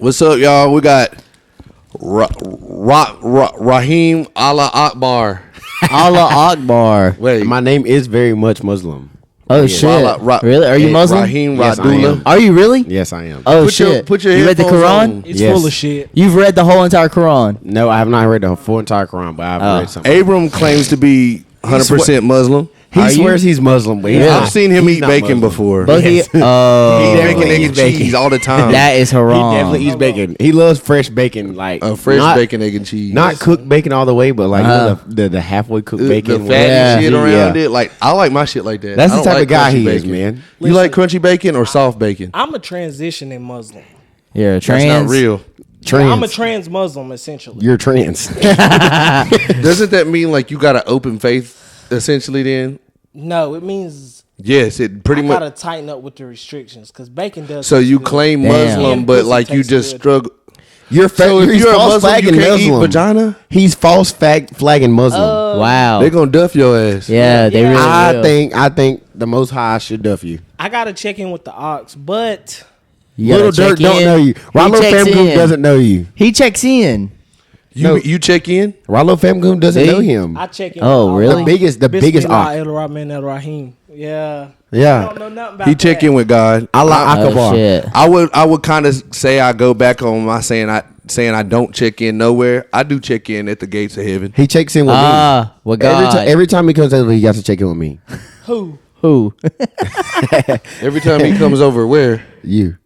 What's up, y'all? We got Ryheem Allah Akbar. Allah Akbar. Wait, My name is very much Muslim. Oh shit! Really? Are you Muslim? Ryheem Yes, I Radullah. am. Are you really? Yes, I am. Oh Put your- shit! put your you read the headphones Quran? on. It's Yes. full of shit. You've read the whole entire Quran. No, I have not read the full entire Quran, but I've read something. Abram claims to be 100% Muslim. He Are swears he's Muslim, but he's not. I've seen him He's eat not bacon Muslim. before. But He he, eat bacon, definitely egg, eats and bacon. cheese all the time. that is He haram. definitely eats bacon. He loves fresh bacon, like Fresh not, bacon, egg, and cheese. not cooked bacon all the way, but like the halfway cooked the bacon. fatty Yeah. shit around Yeah. it. Like I like my shit like that. That's I the don't type like of guy crunchy he is, bacon. man. You like crunchy bacon or soft bacon? I'm a transitioning Muslim. You're a trans. That's not real. Trans. I'm a trans Muslim, essentially. You're trans. Doesn't that mean like you got an open faith essentially? Then No, it means yes, it pretty I much. gotta tighten up with the restrictions because bacon does. So you taste good. claim Damn. Muslim, And but pussy like you tastes just good. struggle. You're So if he's you're a false Muslim, you flagging can't eat Muslim. vagina. He's false flagging Muslim. Wow. They gonna duff your ass. yeah, they really I will. think the Most High should duff you. I gotta check in with the ox, but You gotta Little check Dirk don't in. know you. Rollo checks Famgoon in. doesn't know you. He checks in. You check in. Rollo Famgoon doesn't See? know him. I check in. Oh, with really? The biggest ox. El-Rahman El-Rahim. Yeah. I Yeah. don't know nothing about He check in with God. Allah Oh Akbar. shit. I would kind of say I go back on my saying I don't check in nowhere. I do check in at the gates of heaven. He checks in with me. Well, God. Every time he comes over, he got to check in with me. who? Who? Every time he comes over, where You.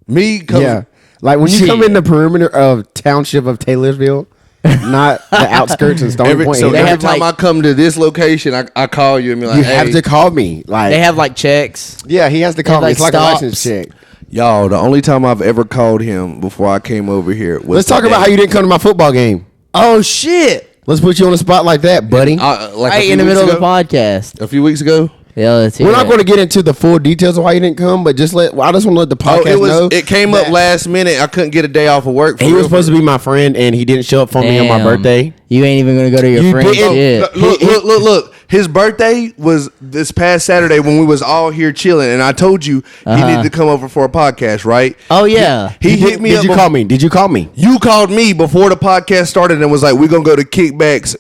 me comes. Yeah. Like when you Shit. come in the perimeter of township of Taylorsville, not the outskirts and Stony Point. So They every have, time like- I come to this location, I call you and be like, you hey, have to call me. Like They have like checks. yeah, he has to call They me. have, It's like, like stops. a license check. y'all. The only time I've ever called him before I came over here was Let's talk about how you didn't come to my football game. Oh shit! Let's put you on the spot like that, buddy. like a Right few in the weeks middle of ago? the podcast. A few weeks ago. Yeah, let's hear We're not it. going to get into the full details of why you didn't come, but just I just want to let the podcast know. It came up that last minute. I couldn't get a day off of work. He was supposed to be my friend, and he didn't show up for me on my Damn. birthday. You ain't even gonna go to your You friend's didn't. shit. Look. His birthday was this past Saturday when we was all here chilling, and I told you he needed to come over for a podcast, right? Oh yeah. He hit me Did up. you call me? Did you call me? You called me before the podcast started and was like, "We're gonna go to Kickbacks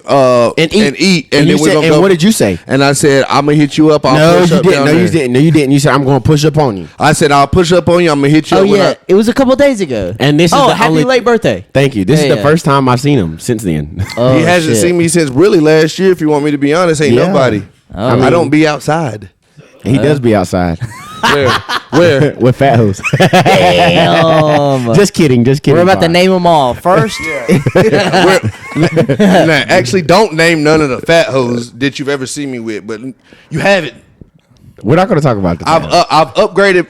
And eat, And, then you we're said, gonna and go." what did you say? And I said, "I'm gonna hit you up." I'll No, push you up didn't. down No, you there." didn't. No, you didn't. You said I'm going to push up on you. I said, "I'll push up on you. I'm gonna hit you Oh up." when yeah. It was a couple days ago. And this is oh, the happy only- late birthday. Thank you. This Yeah, is the yeah. first time I've seen him since then. Oh, he hasn't shit. seen me since really last year. If you want me to be honest, ain't Yeah. nobody. Oh. I don't be outside. He does be outside Where? with fat hoes. Damn. Just kidding. Just kidding. We're about to Bob. name them all. First, Nah, actually, don't name none of the fat hoes that you've ever seen me with, but you haven't. We're not going to talk about this. I've upgraded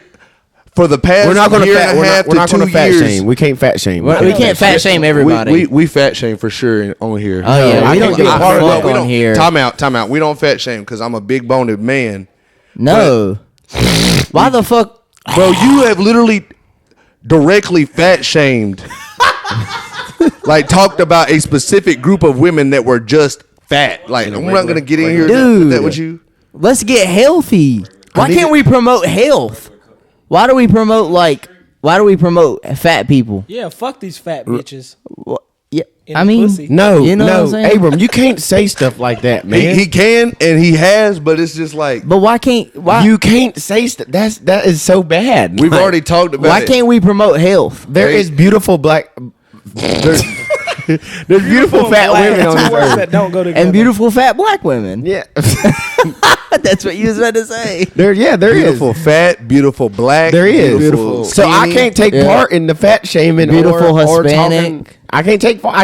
for the past We're not going to year fat. and a half We're not to going 2 to fat years. shame. We can't fat shame. we can't fat shame everybody. We fat shame for sure on here. Oh, yeah, we don't give a fuck we on don't- here. Time out. We don't fat shame because I'm a big boned man. no. Why the fuck? Bro, you have literally directly fat shamed. Like talked about a specific group of women that were just fat. Like I'm not gonna get in here Dude. with that with you. Let's get healthy. Why can't we promote health? Why do we promote fat people? Yeah, fuck these fat bitches. Yeah, In I the mean, pussy. No, You know what I'm no, saying? Abram, you can't say stuff like that, man. He can and he has, but it's just like but why can't You can't say stuff. That is so bad. we've Like, already talked about why it. can't we promote health? There is beautiful black. There's beautiful fat black, women on two this words earth. that don't go together. And beautiful fat black women. Yeah, That's what you was about to say. there beautiful is. fat, beautiful black, There is. beautiful So I skinny. can't take Yeah. part in the fat shaming. Beautiful or Hispanic. talking. I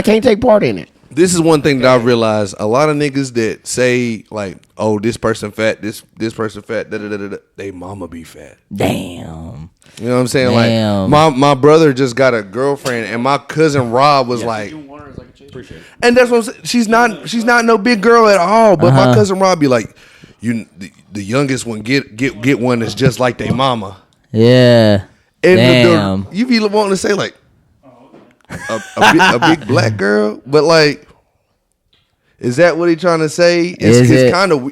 can't take part in it. This is one thing that I've realized. A lot of niggas that say like, "Oh, this person fat, this person fat," they mama be fat. Damn. You know what I'm saying? Damn. Like my brother just got a girlfriend, and my cousin Rob was like, and that's what I'm saying. She's not no big girl at all. But my cousin Rob be like, the youngest one get one that's just like they mama. Yeah. And Damn. you be wanting to say like a big black girl, but like, is that what he trying to say? Is it? It's kind of.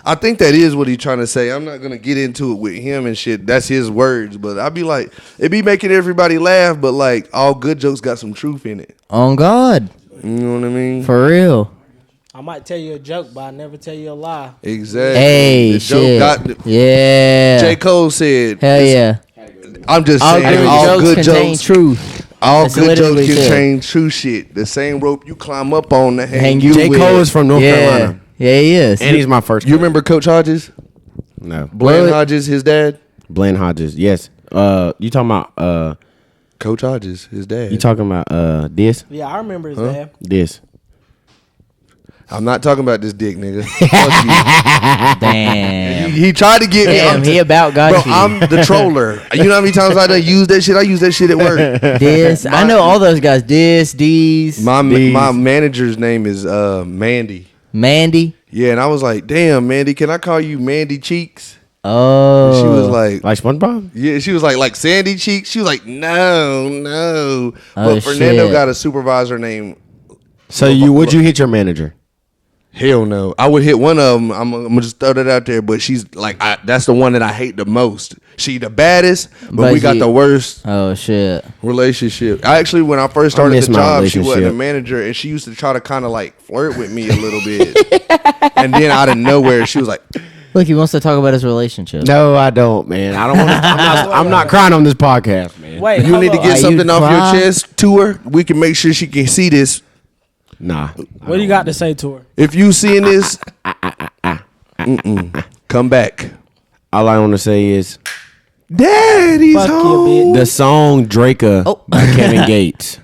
I think that is what he's trying to say. I'm not gonna get into it with him and shit. That's his words, but I'd be like, it be making everybody laugh, but like all good jokes got some truth in it. On God. You know what I mean? For real. I might tell you a joke, but I never tell you a lie. Exactly. Hey, the shit. Yeah. J. Cole said. Hell yeah. I'm just All saying, good all jokes good contain jokes. truth. All That's good jokes literally contain true shit. The same rope you climb up on to hang you J. with. Cole is from North Carolina. Yeah, he is. And he's my first. You remember Coach Hodges? No. Blaine Hodges, his dad? Blaine Hodges, yes. You talking about Coach Hodges, his dad. you talking about this? Yeah, I remember his dad. This. I'm not talking about this dick, nigga. Fuck Damn. you. He tried to get me. Damn, he about got Bro, you. I'm the troller. You know how many times I done use that shit? I use that shit at work. This. I know all those guys. These. My manager's name is Mandy. Mandy. Yeah, and I was like, damn, Mandy, can I call you Mandy Cheeks? Oh. And she was like, SpongeBob? yeah, she was like Sandy Cheeks. She was like, no. But Oh, Fernando shit. got a supervisor named. So would you hit your manager? Hell no. I would hit one of them. I'm gonna just throw that out there. But she's like, that's the one that I hate the most. She the baddest, but we got the worst Oh shit. relationship. I actually, when I first started miss the my job, she wasn't a relationship. manager, and she used to try to kind of like flirt with me a little bit. And then out of nowhere, she was like, Look, he wants to talk about his relationship. No, I don't, man. I don't want to. I'm not crying on this podcast, man. Wait, you need to hold get on. something off cry? your chest to her. We can make sure she can see this. Nah. What do you got to say to her? If you seeing this, come back. All I want to say is Daddy's Fuck you, home. bitch. the song "Draker" Oh. by Kevin Gates.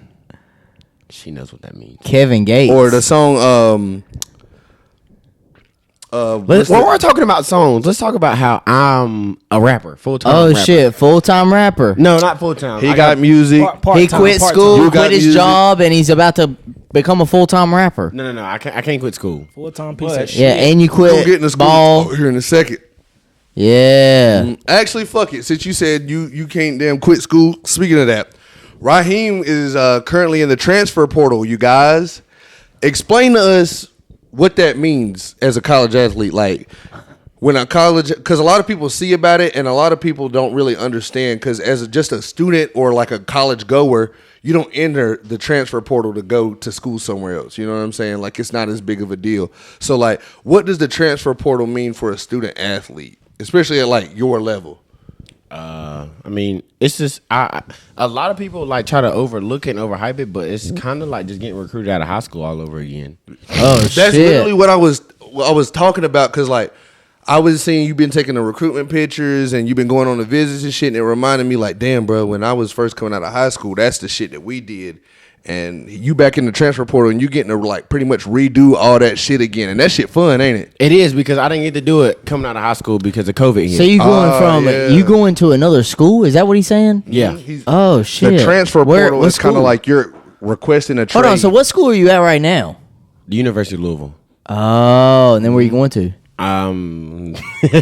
She knows what that means. Kevin Gates. Or the song, When we're talking about songs, let's talk about how I'm a rapper, full time. Oh rapper. shit, full-time rapper. No, not full time. he got music. He quit school, You got quit his music. job, and he's about to become a full-time rapper. No. I can't quit school. Full-time piece What? of shit. Yeah, and you We're gonna quit get into school ball. here in a second. Yeah. Actually, fuck it. Since you said you can't damn quit school. Speaking of that, Ryheem is currently in the transfer portal. You guys, explain to us what that means as a college athlete. Like when a college, because a lot of people see about it, and a lot of people don't really understand. Because as just a student or like a college goer, you don't enter the transfer portal to go to school somewhere else. You know what I'm saying? Like it's not as big of a deal. So like, what does the transfer portal mean for a student athlete, especially at like your level? I mean, it's just a lot of people like try to overlook it and overhype it, but it's kind of like just getting recruited out of high school all over again. Oh That's shit. literally what I was talking about, because like I was seeing you've been taking the recruitment pictures and you've been going on the visits and shit, and it reminded me like, damn, bro, when I was first coming out of high school, that's the shit that we did. And you back in the transfer portal and you getting to like pretty much redo all that shit again, and that shit fun, ain't it? It is, because I didn't get to do it coming out of high school because of COVID hit. So you going from yeah. you going to another school? Is that what he's saying? yeah. Oh shit. The transfer portal what is kind of school? like you're requesting a trade. Hold on. So what school are you at right now? The University of Louisville. Oh, and then where are you going to?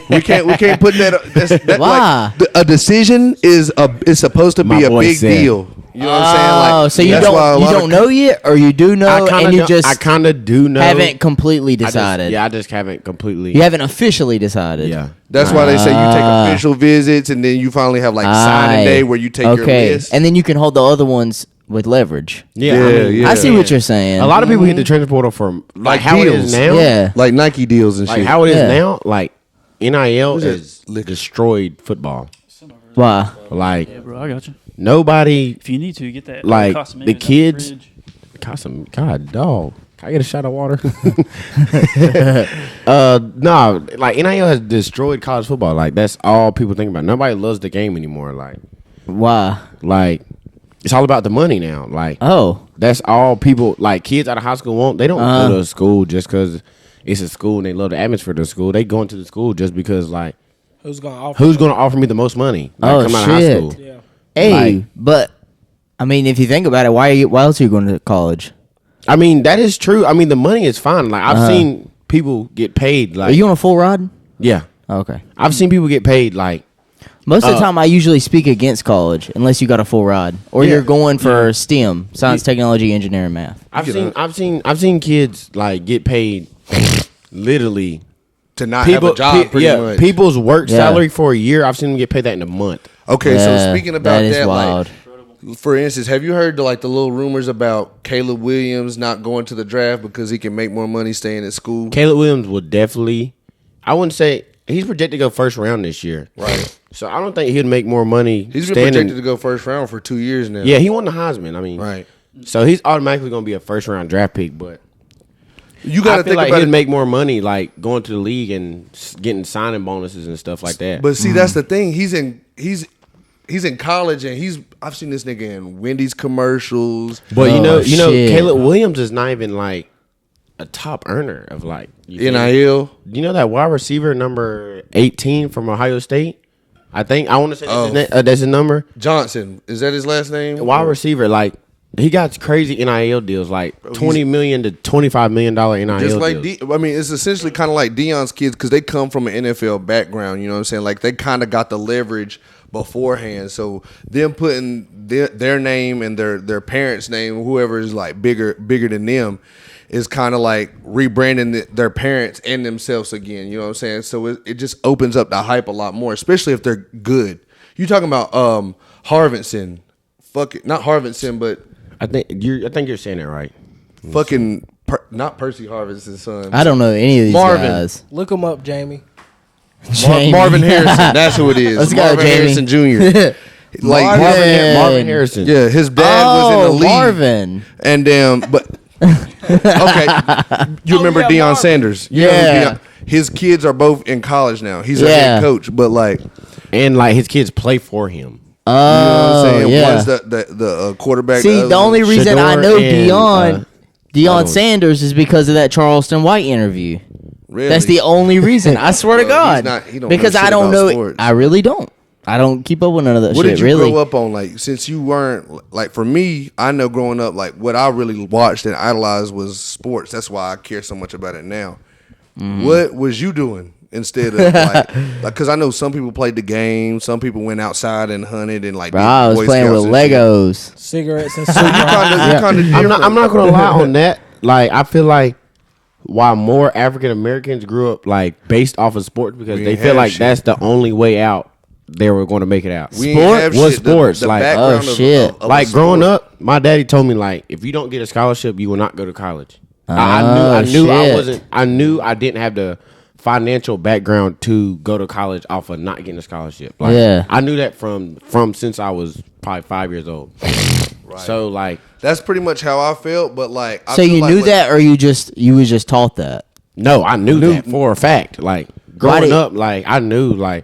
we can't put that. That Why? Like, a decision is supposed to be My a boy big said. deal. You know what I'm saying? Oh, Like, so you that's why a don't lot of know yet, or you do know, and you just I kind of do know. haven't completely I just- decided. I just haven't completely. You haven't officially decided. Yeah. That's why they say you take official visits, and then you finally have like signing day where you take your list. and then you can hold the other ones with leverage. Yeah. Yeah. I see what you're saying. A lot of people hit the transfer portal for like Like how it deals. is now. Yeah. Like Nike deals and Like shit. how it is Yeah. now. Like NIL Who's is destroyed football. Why? Like Yeah, bro, I got you. nobody. If you need to, get that. Like, Custom the image out kids- fridge. Custom. God, dog. Can I get a shot of water? No, like NIL has destroyed college football. Like that's all people think about. Nobody loves the game anymore. Why? Like it's all about the money now. Like Oh, that's all people like. Kids out of high school want. They don't go to school just because it's a school and they love the atmosphere of the school. They go into the school just because like Who's gonna offer? who's going to offer me the most money? Like, Oh, coming out of high shit. school. Yeah. hey, Like- but I mean, if you think about it, why else are you going to college? I mean that is true. I mean the money is fine. Like I've seen people get paid. Like Are you on a full ride? yeah, Okay. I've seen people get paid like. Most of the time, I usually speak against college unless you got a full ride or Yeah. you're going for STEM, science, technology, engineering, math. I've seen kids like get paid literally to not have a job. Pretty much, people's work salary for a year. I've seen them get paid that in a month. Okay, so speaking about that, wild. Like, for instance, have you heard the little rumors about Caleb Williams not going to the draft because he can make more money staying at school? Caleb Williams will definitely. I wouldn't say he's projected to go first round this year. Right. So I don't think he'd make more money. He's been projected to go first round for 2 years now. Yeah, he won the Heisman. I mean, right. So he's automatically going to be a first round draft pick. But you got to think like about he'd make more money like going to the league and getting signing bonuses and stuff like that. But see, that's the thing. He's in college and I've seen this nigga in Wendy's commercials. But you know, Caleb Williams is not even like a top earner of like NIL. You know that wide receiver number 18 from Ohio State? I want to say that's his number. Johnson. Is that his last name? Wide receiver, like he got crazy NIL deals, like $20 million to $25 million NIL just like deals. I mean, it's essentially kind of like Deion's kids because they come from an NFL background. You know what I'm saying? Like they kind of got the leverage beforehand. So them putting their name and their parents' name, whoever is like bigger than them, is kind of like rebranding their parents and themselves again. You know what I'm saying? So it just opens up the hype a lot more, especially if they're good. You talking about Harvinson? Fuck it, not Harvinson, but I think you're saying it right. Fucking not Percy Harvinson's son. I don't know any of these guys. Look him up, Jamie. Marvin Harrison. That's who it is. Let's Marvin go, Jamie. Harrison Jr. Like Marvin Harrison. Yeah, his dad was in the league. Marvin. And but okay, you remember Deion Marvin. Sanders? Yeah. His kids are both in college now. He's a head coach, but like, and like his kids play for him. you know what I'm saying? Yeah. One's the quarterback. See, the only reason I know and, Deion Sanders is because of that Charleston White interview. Really? That's the only reason. I swear to God. He don't because know shit I don't about know. sports. I really don't. I don't keep up with none of that What shit. did you really. grow up on? Like, since you weren't like, for me, I know growing up, like what I really watched and idolized was sports. That's why I care so much about it now. What was you doing instead of like, because I know some people played the game, some people went outside and hunted and like. Bro, I was Boy playing Scouts with and shit. Legos. Cigarettes and So stuff. you kind of. I'm not gonna lie on that. Like I feel like while more African Americans grew up like based off of sports because We they ain't feel have like shit. that's the only way out. They were going to make it out. We ain't have was shit. sports The like background oh, shit. of like a growing sport. up, my daddy told me like if you don't get a scholarship, you will not go to college. Oh, I knew I shit. wasn't. I knew I didn't have the financial background to go to college off of not getting a scholarship. Like, Yeah. I knew that from since I was probably 5 years old. Right. So like, That's pretty much how I felt, but like, I So feel you like knew what- that, or you was just taught that? no, I knew that for a fact. Like growing did- up, like I knew like.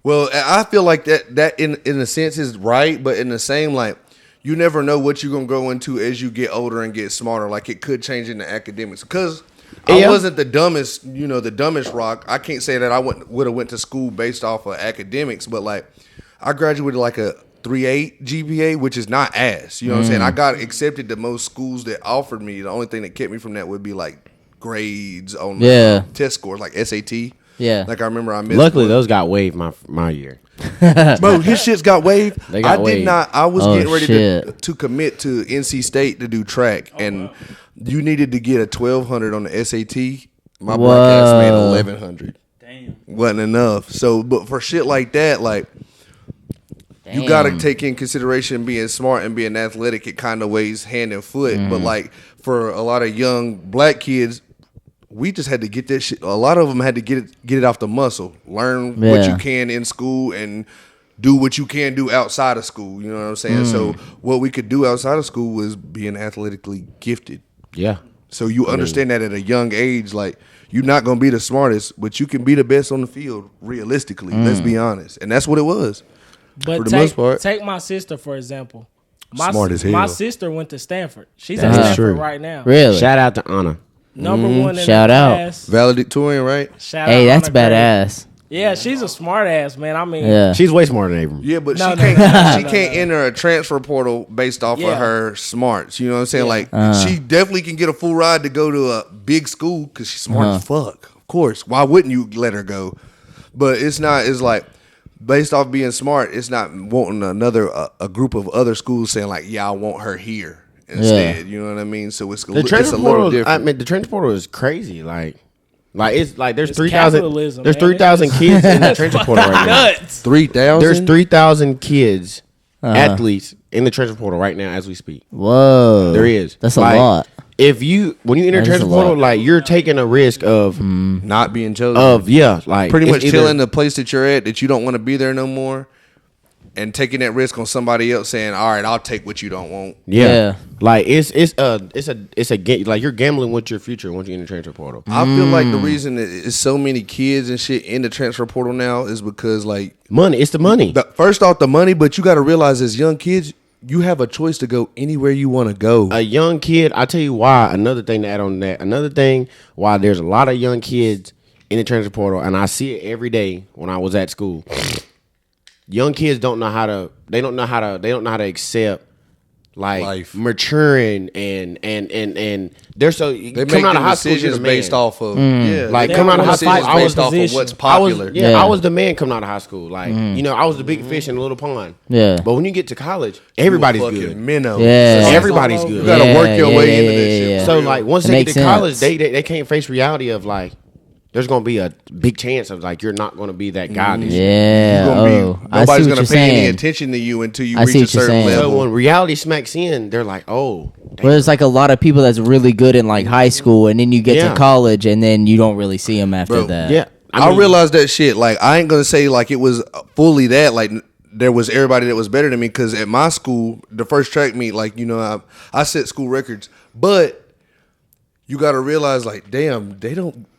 Well, I feel like that in a sense is right, but in the same like you never know what you're gonna go into as you get older and get smarter. Like it could change in the academics because I Yeah. wasn't the dumbest rock. I can't say that I would have went to school based off of academics, but like I graduated like a 3.8 GPA, which is not ass. You know what I'm saying? I got accepted to most schools that offered me. The only thing that kept me from that would be like grades on test scores, like SAT. Yeah. Like I remember I missed. Luckily, one. those got waived my year. Bro, his shits got waived. They got I waived. did not. I was Oh, getting ready shit. to commit to NC State to do track, and you needed to get a 1200 on the SAT. My black ass made 1100. Damn. Wasn't enough. So, but for shit like that, like you got to take in consideration being smart and being athletic. It kind of weighs hand and foot. But like for a lot of young black kids, we just had to get that shit. A lot of them had to get it off the muscle. Learn what Yeah. you can in school and do what you can do outside of school. You know what I'm saying? So what we could do outside of school was being athletically gifted. Yeah. So you understand that at a young age, like you're not gonna be the smartest, but you can be the best on the field realistically. Let's be honest, and that's what it was. But For the most part. take my sister for example. Smart as hell. My sister went to Stanford. She's That at is Stanford true. right now. Really? Shout out to Anna. Number one in Shout the out. class. Valedictorian, right? Shout Hey, out that's Honor Grade. badass. Yeah, she's a smart ass, man. I mean, Yeah. She's way smarter than Abram. Yeah, but No, she no, can't. no, She no, can't no. enter a transfer portal based off Yeah. of her smarts. You know what I'm saying? Yeah. Like she definitely can get a full ride to go to a big school because she's smart as fuck. Of course, why wouldn't you let her go? But it's not. It's like based off being smart. It's not wanting a group of other schools saying like, yeah, I want her here instead. You know what I mean? So it's The it's transfer a little portal. different. I mean, the transfer portal is crazy. Like Like it's like there's It's 3,000. capitalism, There's man. 3,000 kids in the transfer portal right now. Nuts. 3,000. There's 3,000 kids, athletes in the transfer portal right now as we speak. Whoa. There is. That's a Like, lot. When you enter That is transfer a portal, lot. like you're taking a risk of not being chosen. like pretty it's much either- killing the place that you're at that you don't want to be there no more, and taking that risk on somebody else saying, "All right, I'll take what you don't want." Yeah. Like it's a like you're gambling with your future once you enter transfer portal. I feel like the reason that it's so many kids and shit in the transfer portal now is because like Money, it's the money. first off the money, but you got to realize as young kids you have a choice to go anywhere you want to go. A young kid, I tell you why. Another thing to add on that. Another thing why there's a lot of young kids in the transfer portal, and I see it every day when I was at school. Young kids don't know how to. They don't know how to accept like Life. maturing and they're so They coming make out them of high school you're decisions the man. based off of Like, they coming out of make high school, decisions I was based off of position. what's popular. Yeah. I was the man coming out of high school. Like you know, I was the big fish in the little pond. Yeah. But when you get to college, everybody's You a good. fucking minnow. Yeah. Everybody's good. You gotta work your way into this shit. yeah. So like once It they get makes to college, sense. they can't face reality of like there's gonna be a big chance of like you're not gonna be that guy this year. Yeah. You're gonna be, I see nobody's what gonna you're pay any saying. attention to you until you I reach see a what you're certain saying. So level. when reality smacks in, they're like, oh, Well, there's like a lot of people that's really good in like high school, and then you get Yeah. to college, and then you don't really see them after Bro, that. yeah. I mean, realized that shit. Like, I ain't gonna say like it was fully that. Like, there was everybody that was better than me. Because at my school, the first track meet, like, you know, I set school records. But you got to realize, like, damn,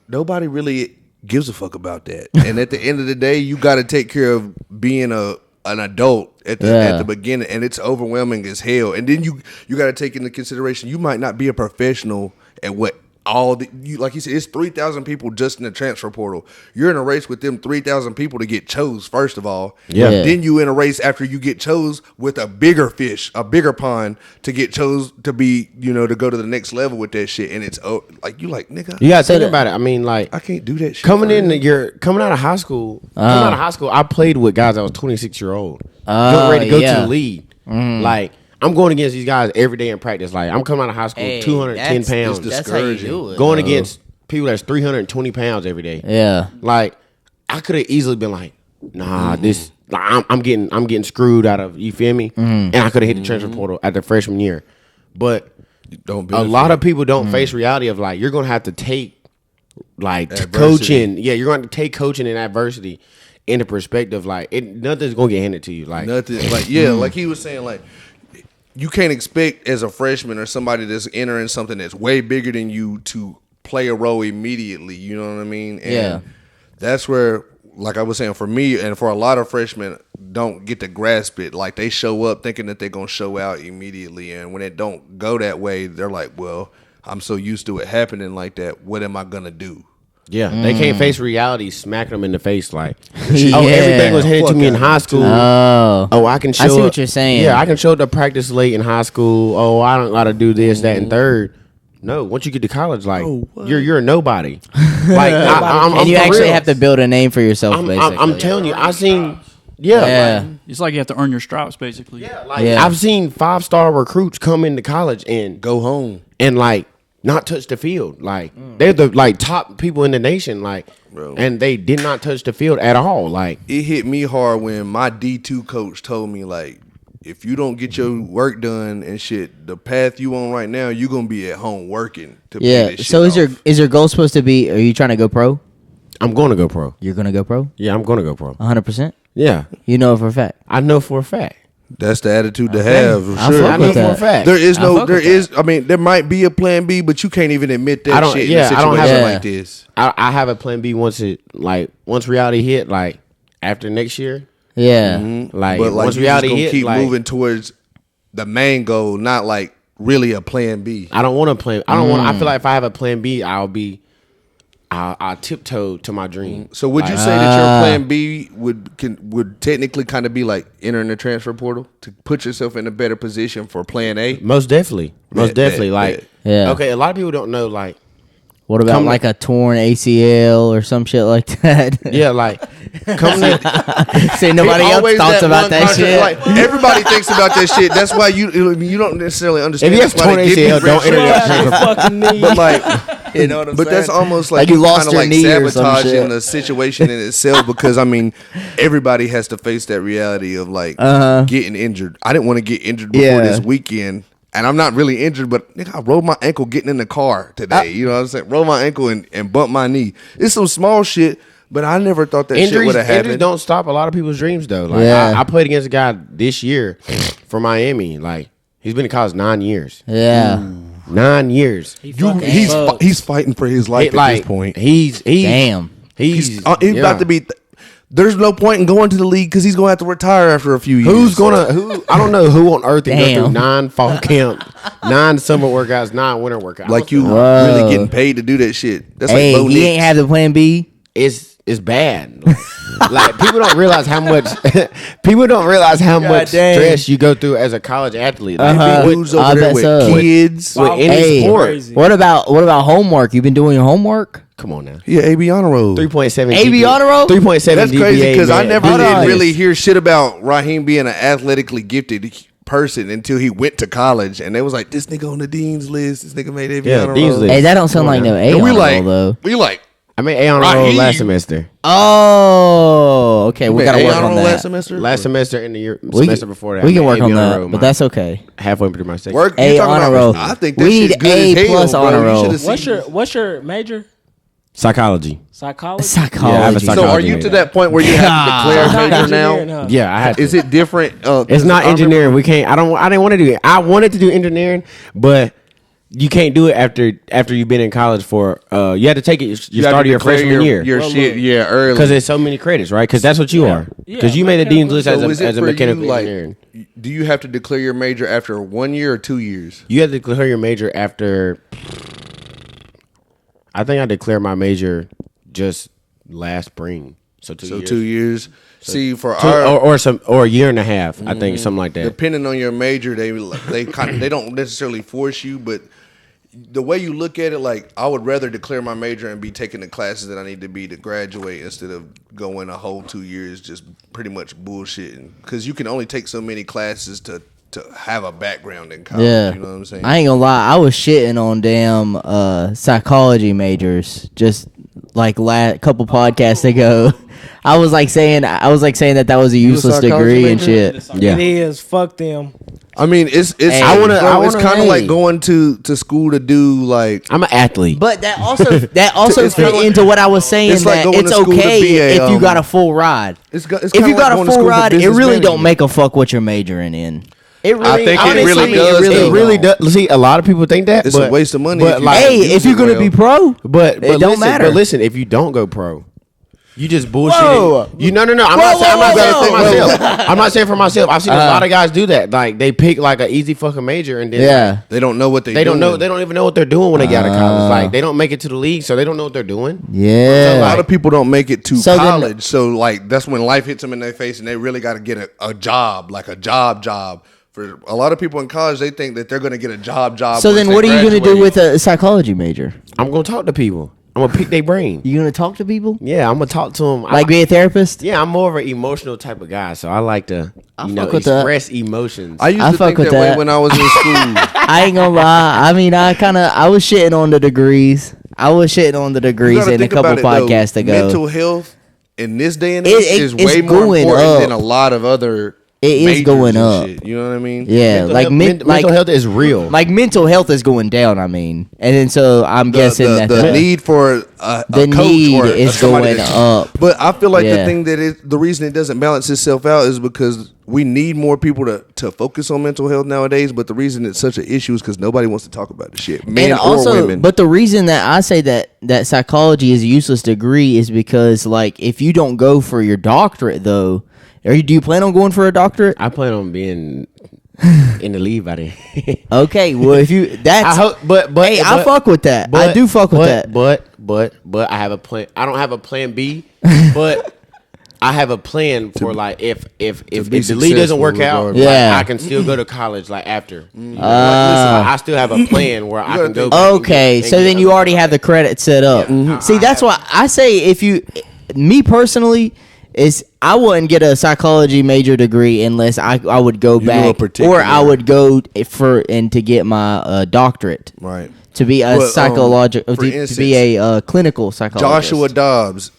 nobody really gives a fuck about that. And at the end of the day, you got to take care of being an adult at the beginning, and it's overwhelming as hell. And then you got to take into consideration you might not be a professional at what. Like you said, it's 3,000 people just in the transfer portal. You're in a race with them 3,000 people to get chose, first of all. Yeah. Then you in a race after you get chose with a bigger fish, a bigger pond to get chose to be, you know, to go to the next level with that shit. And it's like, you like, nigga, you gotta think about it. I mean, like I can't do that shit. coming out of high school. Coming out of high school, I played with guys that was 26-year-old, getting ready to go to the league. Like I'm going against these guys every day in practice. Like I'm coming out of high school, 210 pounds. That's how you do it. Going against people that's 320 pounds every day. Yeah. Like I could have easily been like, nah, this like, I'm getting screwed out of, you feel me? And I could have hit the transfer portal at the freshman year. But a lot of people don't face reality of like you're gonna have to take like coaching. Yeah, you're gonna have to take coaching and adversity into perspective. Like nothing's gonna get handed to you. Like Nothing. Like, like he was saying, like, you can't expect as a freshman or somebody that's entering something that's way bigger than you to play a role immediately. You know what I mean? And that's where, like I was saying, for me and for a lot of freshmen, don't get to grasp it. Like, they show up thinking that they're going to show out immediately. And when it don't go that way, they're like, well, I'm so used to it happening like that. What am I going to do? yeah, they can't face reality, smacking them in the face like, Yeah. everything was handed to me in high school. Oh. I can show I see up- what you're saying. Yeah, I can show up to practice late in high school. Oh, I don't gotta do this, that, and third. No, once you get to college, like you're a nobody. Like I'm And you for actually real. have to build a name for yourself, basically. I'm telling you, I seen. Yeah. It's like you have to earn your stripes, basically. Yeah. I've seen 5-star recruits come into college and Go home. and like not touch the field. Like they're the like top people in the nation. Like, and they did not touch the field at all. Like It hit me hard when my D2 coach told me, like, if you don't get your work done and shit, the path you on right now, you're gonna be at home working to pay this So shit off. is your goal supposed to be? Are you trying to go pro? I'm going to go pro. You're gonna go pro. Yeah, I'm going to go pro. 100%. Yeah, You know it for a fact. I know for a fact. That's the attitude to have. For I sure. fuck I know with for a that. fact. There is I no, fuck there with is. I mean, there might be a plan B, but you can't even admit that I don't- shit yeah, in a I don't situation have- like this. I have a plan B once reality hit. Like after next year, Yeah. like But like, once you just reality gonna hit, keep like, moving towards the main goal, not like really a plan B. I don't want to plan. I don't want. I feel like if I have a plan B, I'll tiptoe to my dream. So would you say that your plan B would technically kind of be like entering the transfer portal to put yourself in a better position for plan A? Most definitely. Most Bet, definitely. bet, Like, bet. Yeah. okay, a lot of people don't know, like, What about like a torn ACL or some shit like that? Yeah, like come to see nobody else talks about that shit. Like, everybody thinks about that shit. That's why you don't necessarily understand. If you have torn ACL, don't enter that shit. But like, you know what I'm but saying? that's almost like you lost kind of your like knee or some sabotaging shit. the situation in itself. Because I mean, everybody has to face that reality of like getting injured. I didn't want to get injured before this weekend. And I'm not really injured, but nigga, I rolled my ankle getting in the car today. You know what I'm saying? Rolled my ankle and bumped my knee. It's some small shit, but I never thought that shit would have happened. Injuries don't stop a lot of people's dreams, though. Like I played against a guy this year for Miami. Like he's been in college 9 years. Yeah. 9 years. He's fighting for his life at this point. He's about to be. There's no point in going to the league because he's going to have to retire after a few years. I don't know who on earth can go through 9 fall camp, 9 summer workouts, 9 winter workouts. Like you really getting paid to do that shit. That's hey, like Bo he Nix. ain't have the plan B. It's bad. Like people don't realize how much stress you go through as a college athlete. Like, dudes over there with kids. With any sport. Crazy. What about homework? You been doing your homework? Come on now. Yeah, AB honor roll. 3.7 AB honor roll? 3.7 That's GPA, crazy because I man. never did really hear shit about Ryheem being an athletically gifted person until he went to college, and they was like, "This nigga on the dean's list. This nigga made AB honor dean's roll." list. Hey, that don't sound like no A And we honor like, roll though. we like. I made A honor roll last semester. Oh, okay. We gotta A work honor on roll that. last semester. Last semester and the year We semester can- before that. We can I made work on AB honor that, roll but my- that's okay. halfway through my second. Work. A You talking honor about- roll. I think that We shit's need good A as hell, plus bro. honor You roll. should've What's your major? Psychology. Psychology. Psychology. Yeah, I have a So psychology are you major. to that point where you have to declare Not a major now? engineering, huh? Yeah, I had to. Is it different? It's not engineering. We can't. I didn't want to do it. I wanted to do engineering, but you can't do it after you've been in college for. You had to take it. You have started to your declare freshman year. Your Well, shit, look. early. Because there's so many credits, right? Because that's what you are. Because you made the dean's list So is it as a for mechanical you, engineering. do you have to declare your major after 1 year or 2 years? You have to declare your major after. I think I declared my major just last spring. So 2 years. 2 years. See, for Two- our or a year and a half. I think something like that. depending on your major, they don't necessarily force you, but the way you look at it, like I would rather declare my major and be taking the classes that I need to be to graduate instead of going a whole 2 years just pretty much bullshitting. Because you can only take so many classes to have a background in college. Yeah. You know what I'm saying? I ain't gonna lie. I was shitting on damn psychology majors just like couple podcasts ago. I was like saying that was a useless psychology degree and major? shit. Yeah. It is. Fuck them. I mean, it's Hey, it's kind of like hey. going to school to do like. I'm an athlete. But that also It's fit kinda like- into what I was saying it's like that going it's to school to okay be a, if you got a full ride. It's If kinda you like got going a to full school for ride, it business really don't management. make a fuck what you're majoring in. It really, I think it honestly, really does, It though. really does. See, a lot of people think that It's a waste of money But if you like, don't Hey, use if you're it gonna well. be pro, but it don't listen, matter. But listen, if you don't go pro, you just bullshitting. Whoa. You no. I'm Whoa, not saying whoa, for whoa. myself. I'm not saying for myself. I've seen a lot of guys do that. Like they pick like an easy fucking major and then yeah. They don't know what they don't know. They don't even know what they're doing when they get out of college. Like they don't make it to the league, so they don't know what they're doing. A Yeah. lot of people don't make it to So then- college, so like that's when life hits them in their face, and they really got to get a job, like a job. For a lot of people in college, they think that they're going to get a job. So once then they what are you gonna do graduate. with a psychology major? I'm gonna talk to people. I'm gonna pick their brain. You gonna talk to people? Yeah, I'm gonna talk to them. Like be a therapist? Yeah, I'm more of an emotional type of guy, so I like to fuck with that. express emotions. I used I to fuck think with that way that. when I was in school. I ain't gonna lie. I mean, I was shitting on the degrees. I was shitting on the You degrees gotta in a think couple about it, though. podcasts ago. Mental health in this day and age is it's way more going important up. than a lot of other. It is majors going and up. shit, you know what I mean? Yeah, like mental health is real. Like mental health is going down. I mean, and then so I'm guessing that the need for a the coach need or is somebody going that's- up. But I feel like Yeah. the reason it doesn't balance itself out is because we need more people to focus on mental health nowadays. But the reason it's such an issue is because nobody wants to talk about the shit, men And also, or women. but the reason that I say that psychology is a useless degree is because like if you don't go for your doctorate though, do you plan on going for a doctorate? I plan on being in the lead by then. Okay, well if you that's I hope, but hey, I fuck with that. I do fuck with that. But I have a plan. I don't have a plan B, but I have a plan for like if be the league doesn't work out, regardless. Yeah. like, I can still go to college like after. You know, like, listen, like, I still have a plan where I can go. Okay, so then you already have the credit set up. Yeah. See, that's why I say me personally, is I wouldn't get a psychology major degree unless I would go back, or I would go to get my doctorate, Right. to be a to be a clinical psychologist. Joshua Dobbs,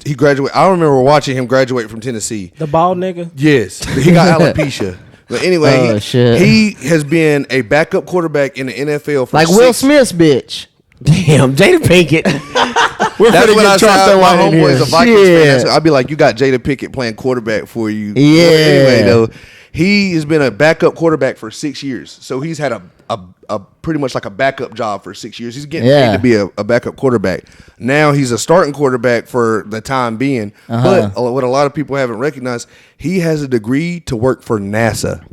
he graduated. I remember watching him graduate from Tennessee. The bald nigga. Yes, he got alopecia. But anyway, he has been a backup quarterback in the NFL for like Will Smith's bitch. Damn, Jada Pinkett. That's what I said. My homeboy's a Vikings fan. I'd be like, you got Jada Pinkett playing quarterback for you. Yeah. Anyway, though, he has been a backup quarterback for 6 years. So he's had a pretty much like a backup job for 6 years. He's getting paid to be a backup quarterback. Now he's a starting quarterback for the time being. But what a lot of people haven't recognized, he has a degree to work for NASA.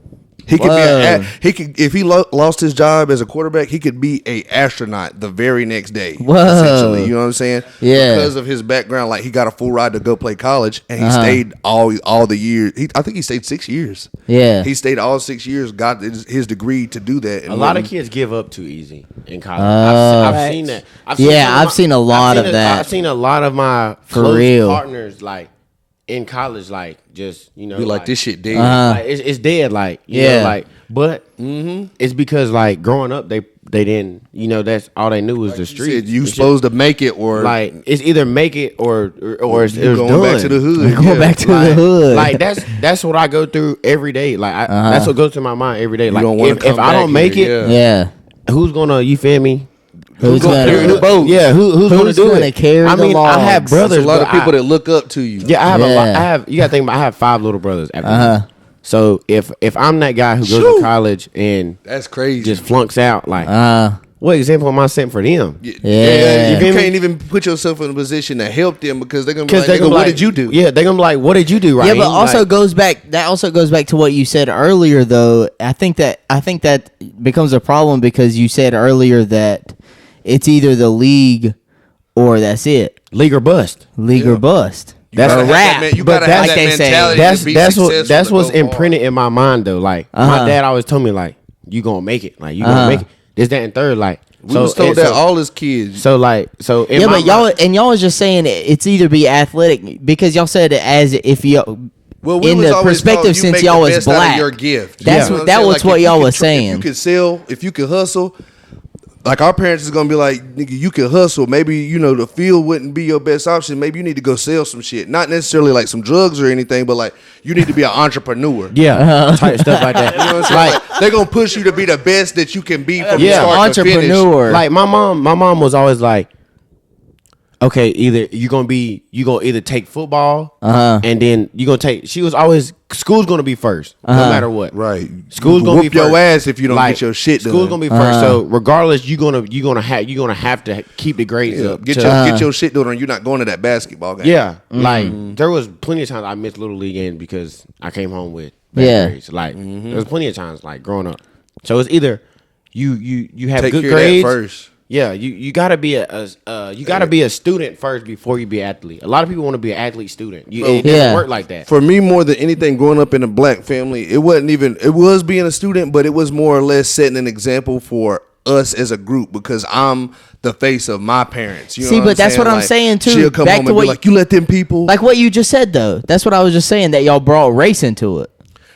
He could if he lost his job as a quarterback, he could be a astronaut the very next day. Essentially, you know what I'm saying? Yeah. Because of his background, like he got a full ride to go play college, and he stayed all the years. I think he stayed 6 years. Yeah, he stayed all 6 years, got his degree to do that. And a lot of kids give up too easy in college. I've seen that. I've seen a lot of that. I've seen a lot of my close partners like in college, like just be like this shit dead. Like, it's dead. Like you know, like but it's because like growing up they didn't that's all they knew was the street. You supposed to make it or like it's either make it or it's going done. back to the hood. Going back to the hood. Like that's what I go through every day. Like that's what goes through my mind every day. Like if I don't make it, who's gonna you feel me? Who's gonna carry the boat? Yeah, who's gonna do it? Carry I mean, I have brothers. There's a lot of people that look up to you. Yeah, I have a lot. I have. You gotta think about. I have 5 little brothers. After me. So if I'm that guy who goes to college and that's crazy, just flunks out, like what example am I setting for them? You can't even put yourself in a position to help them because they're gonna be like, what did you do? Yeah, they're gonna be like, what did you do? Right? Yeah, but also goes back to what you said earlier, though. I think that becomes a problem because you said earlier that it's either the league or that's it. League or bust. League or bust. That's a rap. You gotta have that mentality. That's what's imprinted in my mind though. Like my dad always told me, like, you gonna make it. Like you gonna make it. This, that, and third. Like we was told that all his kids. But y'all was just saying it's either be athletic because y'all said it as if you. Well, in the perspective since y'all was black, your gift. That was what y'all was saying. If you could sell, if you could hustle. Like our parents is gonna be like, nigga, you can hustle. Maybe the field wouldn't be your best option. Maybe you need to go sell some shit. Not necessarily like some drugs or anything, but like you need to be an entrepreneur. Yeah, type stuff like that. You know what I'm saying? Like they're gonna push you to be the best that you can be from start to finish. Like my mom was always like, okay, either you're gonna either take football, and then you're gonna take. She was always school's gonna be first, no matter what. Right, school's gonna whoop be first. your ass if you don't get your shit done. School's gonna be first. So regardless, you're gonna have to keep the grades up. Get your shit done, or you're not going to that basketball game. Yeah, like there was plenty of times I missed little league games because I came home with bad grades. Like there was plenty of times like growing up. So it's either you have take good care grades of that first. Yeah, you gotta be a student first before you be an athlete. A lot of people want to be an athlete student. It doesn't work like that. For me, more than anything, growing up in a black family, it was being a student, but it was more or less setting an example for us as a group because I'm the face of my parents. You know that's what I'm saying too. She'll come home and be like, you let them people. Like what you just said though. That's what I was just saying, that y'all brought race into it.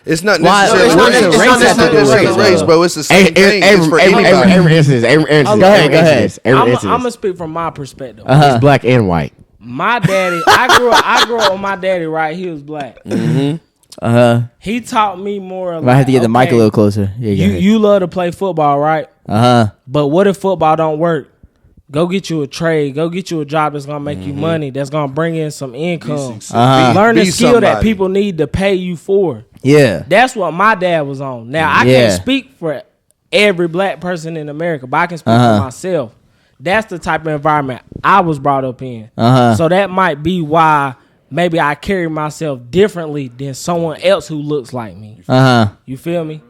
It's not necessarily race, bro. It's the same thing. It's for anybody. Every instance. Go ahead. I'm gonna speak from my perspective. He's black and white. My daddy, I grew up with my daddy. Right, he was black. He taught me more. I have to get the mic a little closer. Yeah, you love to play football, right? But what if football don't work? Go get you a trade. Go get you a job that's gonna make you money. That's gonna bring in some income. Learn the skill that people need to pay you for. Yeah, that's what my dad was on. Now I can't speak for every black person in America, but I can speak for myself. That's the type of environment I was brought up in. So that might be why maybe I carry myself differently than someone else who looks like me. You feel me?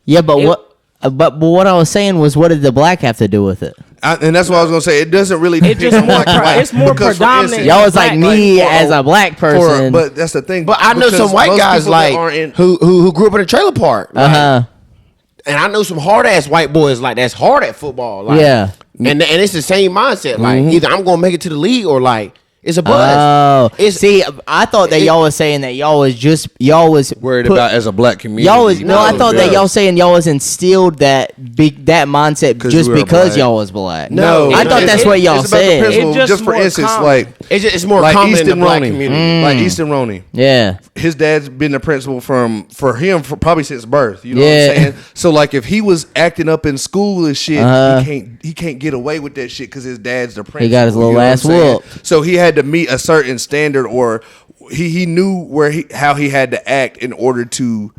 Yeah, but what I was saying was, what did the black have to do with it? And that's what I was gonna say. It doesn't really. It's just more. It's more predominant. Y'all was like me as a black person, but that's the thing. But I know some white guys like who grew up in a trailer park. And I know some hard ass white boys like that's hard at football. Like, and it's the same mindset. Like either I'm gonna make it to the league or like. It's a buzz. Oh, see, I thought that y'all was saying that y'all was worried about as a black community. Y'all was I thought that y'all saying y'all was instilled that mindset just because y'all was black. No, I thought that's what y'all said. Just for instance, like it's more like common Easton in the black Roney, community. like Easton Roney. Yeah, his dad's been the principal for him probably since birth. You know what I'm saying? So like if he was acting up in school and shit, he can't get away with that shit because his dad's the principal. He got his little ass whooped. So he had to meet a certain standard, or he knew how he had to act in order to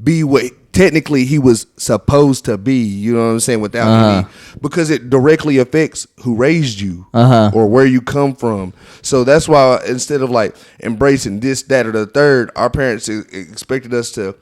be what technically he was supposed to be. You know what I'm saying? Without any, because it directly affects who raised you or where you come from. So that's why instead of like embracing this, that, or the third, our parents expected us to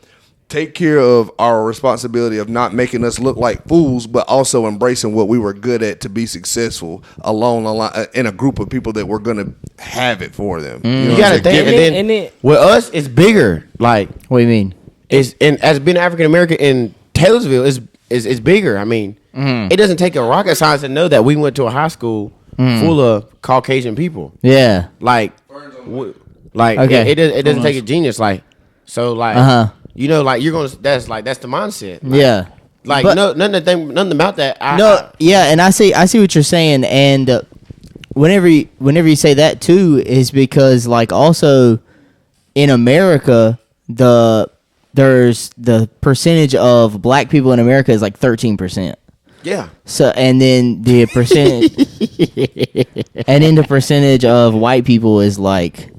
take care of our responsibility of not making us look like fools, but also embracing what we were good at to be successful alone in a group of people that were going to have it for them. You got to think, and then with us, it's bigger. Like, what do you mean? As being African American in Taylorsville is bigger. I mean, it doesn't take a rocket science to know that we went to a high school full of Caucasian people. Yeah, like okay. It doesn't take a genius. Like, so like. You know, like you're gonna. That's the mindset. Like, yeah. Like nothing about that. And I see what you're saying, and whenever you say that too, is because like also in America there's the percentage of black people in America is like 13%. Yeah. So and then the percentage of white people is like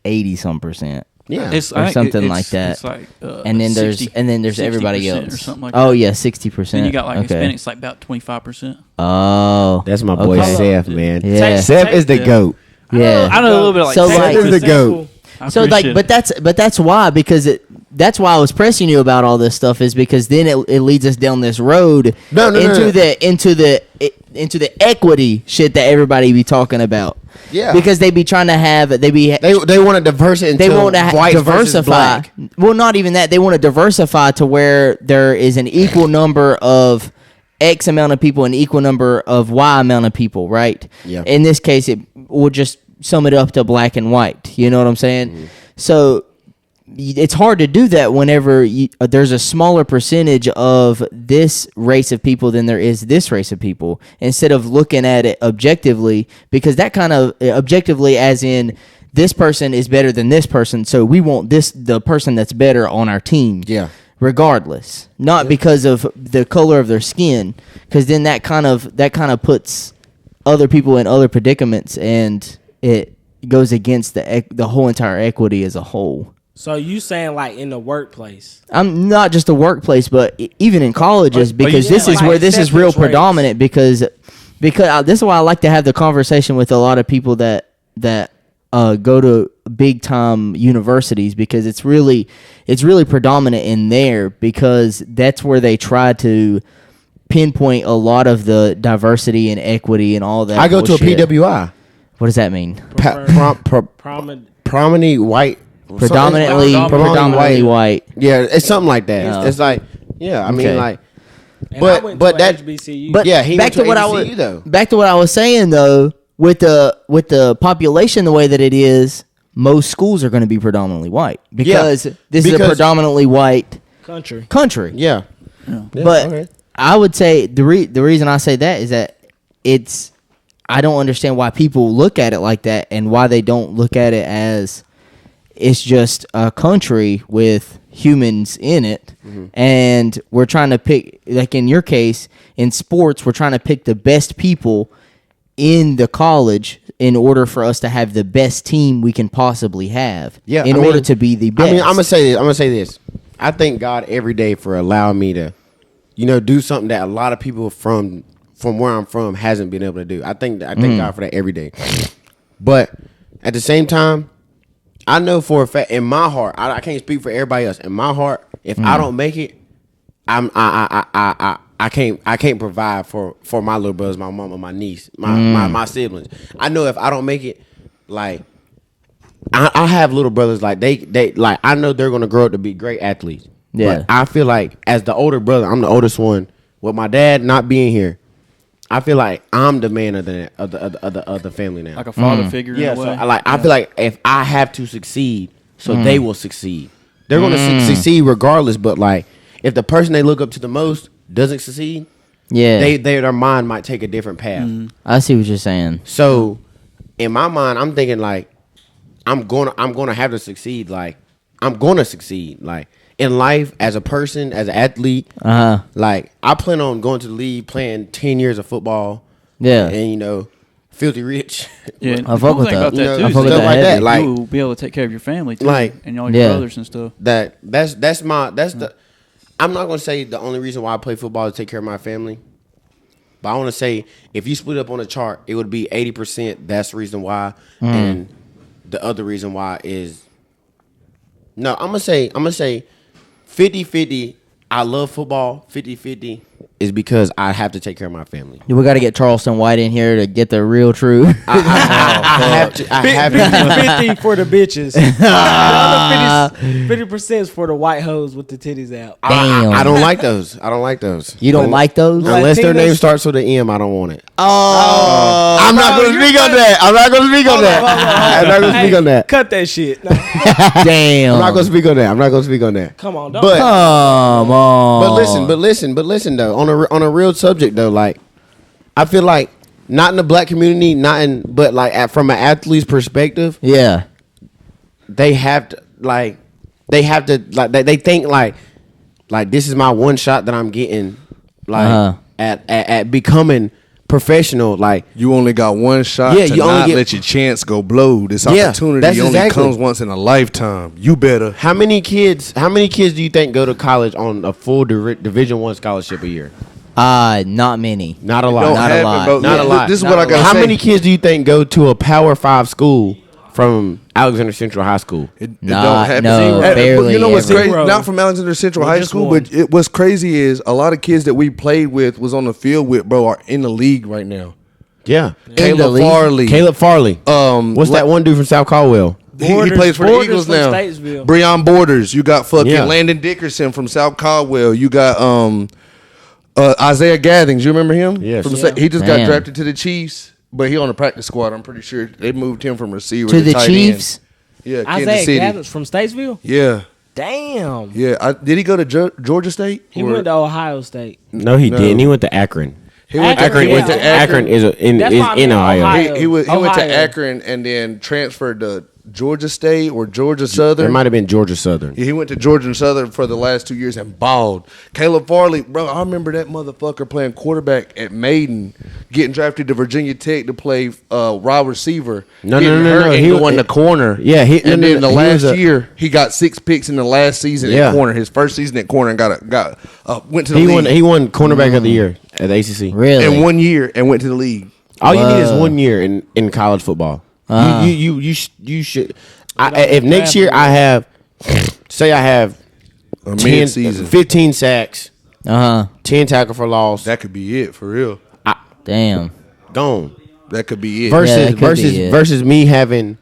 80-some%. Yeah, or something like that. It's like, and then there's everybody else. Or something like that. Yeah, 60%. Then you got like Hispanics, like about 25%. Oh, that's my boy Seth, man. Yeah. Seth is the goat. Yeah, I know a little bit like Seth is the goat. So like, but that's why that's why I was pressing you about all this stuff is because then it leads us down this road into the equity shit that everybody be talking about. Yeah, because they be trying to have they want to diversify into they want to white diversify. Well, not even that, they want to diversify to where there is an equal number of X amount of people and equal number of Y amount of people, right? Yeah. In this case, it will just sum it up to black and white. You know what I'm saying? Mm-hmm. So it's hard to do that whenever there's a smaller percentage of this race of people than there is this race of people, instead of looking at it objectively, because that kind of objectively as in this person is better than this person, so we want the person that's better on our team. Yeah. Regardless, not because of the color of their skin, because then that kind of puts other people in other predicaments, and it goes against the whole entire equity as a whole. So you saying like in the workplace? I'm not just the workplace, but even in colleges, because this is where this is real predominant. Because this is why I like to have the conversation with a lot of people that go to big time universities, because it's really predominant in there, because that's where they try to pinpoint a lot of the diversity and equity and all that. I go to a PWI. What does that mean? Prominent white. Predominantly white. Yeah, it's something like that. It's like, yeah, I mean, like, but that HBCU. But yeah, he back to what I was saying though, with the population the way that it is, most schools are going to be predominantly white, because this is a predominantly white country. Yeah. But I would say the reason I say that is that I don't understand why people look at it like that, and why they don't look at it as it's just a country with humans in it, and we're trying to pick, like in your case, in sports, we're trying to pick the best people in the college in order for us to have the best team we can possibly have. Yeah, in order to be the best. I mean, I'm gonna say this. I thank God every day for allowing me to, do something that a lot of people from where I'm from hasn't been able to do. I thank God for that every day. But at the same time, I know for a fact in my heart, I can't speak for everybody else. In my heart, if I don't make it, I I can't provide for my little brothers, my mama, my niece, my siblings. I know if I don't make it, like I have little brothers, like they like I know they're gonna grow up to be great athletes. Yeah. But I feel like as the older brother, I'm the oldest one. With my dad not being here, I feel like I'm the man of the family now. Like a father figure. Yeah. In a So way. I feel like if I have to succeed, so they will succeed. They're gonna succeed regardless. But like if the person they look up to the most doesn't succeed, their mind might take a different path. I see what you're saying. So in my mind, I'm thinking like I'm gonna have to succeed. Like I'm gonna succeed. Like in life, as a person, as an athlete, like I plan on going to the league, playing 10 years of football. Yeah, and filthy rich. Yeah, I fuck with that. About that too. I fuck with Stuff that like heavy. that. Like you will be able to take care of your family too, like and all your brothers and stuff. That's the. I'm not gonna say the only reason why I play football is to take care of my family. But I want to say if you split up on a chart, it would be 80%. That's the reason why, and the other reason why is. No, I'm gonna say 50-50. I love football. 50-50 is because I have to take care of my family. We got to get Charleston White in here to get the real truth. I have to. 50 for the bitches. The other 50% is for the white hoes with the titties out. Damn. I don't like those. You don't like those? Unless their name starts with an M, I don't want it. Oh. I'm not going to speak on that. I'm not going to speak on that. Cut that shit. No. Damn. I'm not going to speak on that. Come on, don't. Come on. But listen though. On a real subject though, like I feel like not in the black community, but like from an athlete's perspective, yeah, they have to they think like this is my one shot that I'm getting, like at becoming professional. Like you only got one shot to not let your chance go blow. This opportunity only comes once in a lifetime. You better. How many kids do you think go to college on a full Division I scholarship a year? Not many. Not a lot. Not a lot. This is what I got. How many kids do you think go to a Power 5 school from Alexander Central High School? It don't happen. No, barely. You know what's ever. crazy? Not from Alexander Central High School, but what's crazy is a lot of kids that we played with, was on the field with, bro, are in the league right now. Yeah. Caleb Farley. What's that one dude from South Caldwell? He plays for the Eagles now. Breon Borders. You got fucking Landon Dickerson from South Caldwell. You got Isaiah Gathings. You remember him? Yes. He just got drafted to the Chiefs. But he on the practice squad. I'm pretty sure they moved him from receiver to the tight Chiefs. End. Yeah, Isaiah Gathers from Statesville. Yeah. Damn. Yeah. Did he go to Georgia State? He went to Ohio State. No, he didn't. He went to Akron. Akron is in Ohio. He went to Akron and then transferred to Georgia State or Georgia Southern. It might have been Georgia Southern. Yeah, he went to Georgia Southern for the last 2 years and balled. Caleb Farley, bro, I remember that motherfucker playing quarterback at Maiden, getting drafted to Virginia Tech to play wide receiver. No. He won the corner. Yeah, then the last year he got 6 picks in the last season at corner. His first season at corner and went to the league. He won cornerback of the year at the ACC. Really? In 1 year and went to the league. All you need is 1 year in college football. You should. If next year I have 15 sacks, 10 tackle for loss, that could be it for real. Damn. Gone. That could be it. Versus me having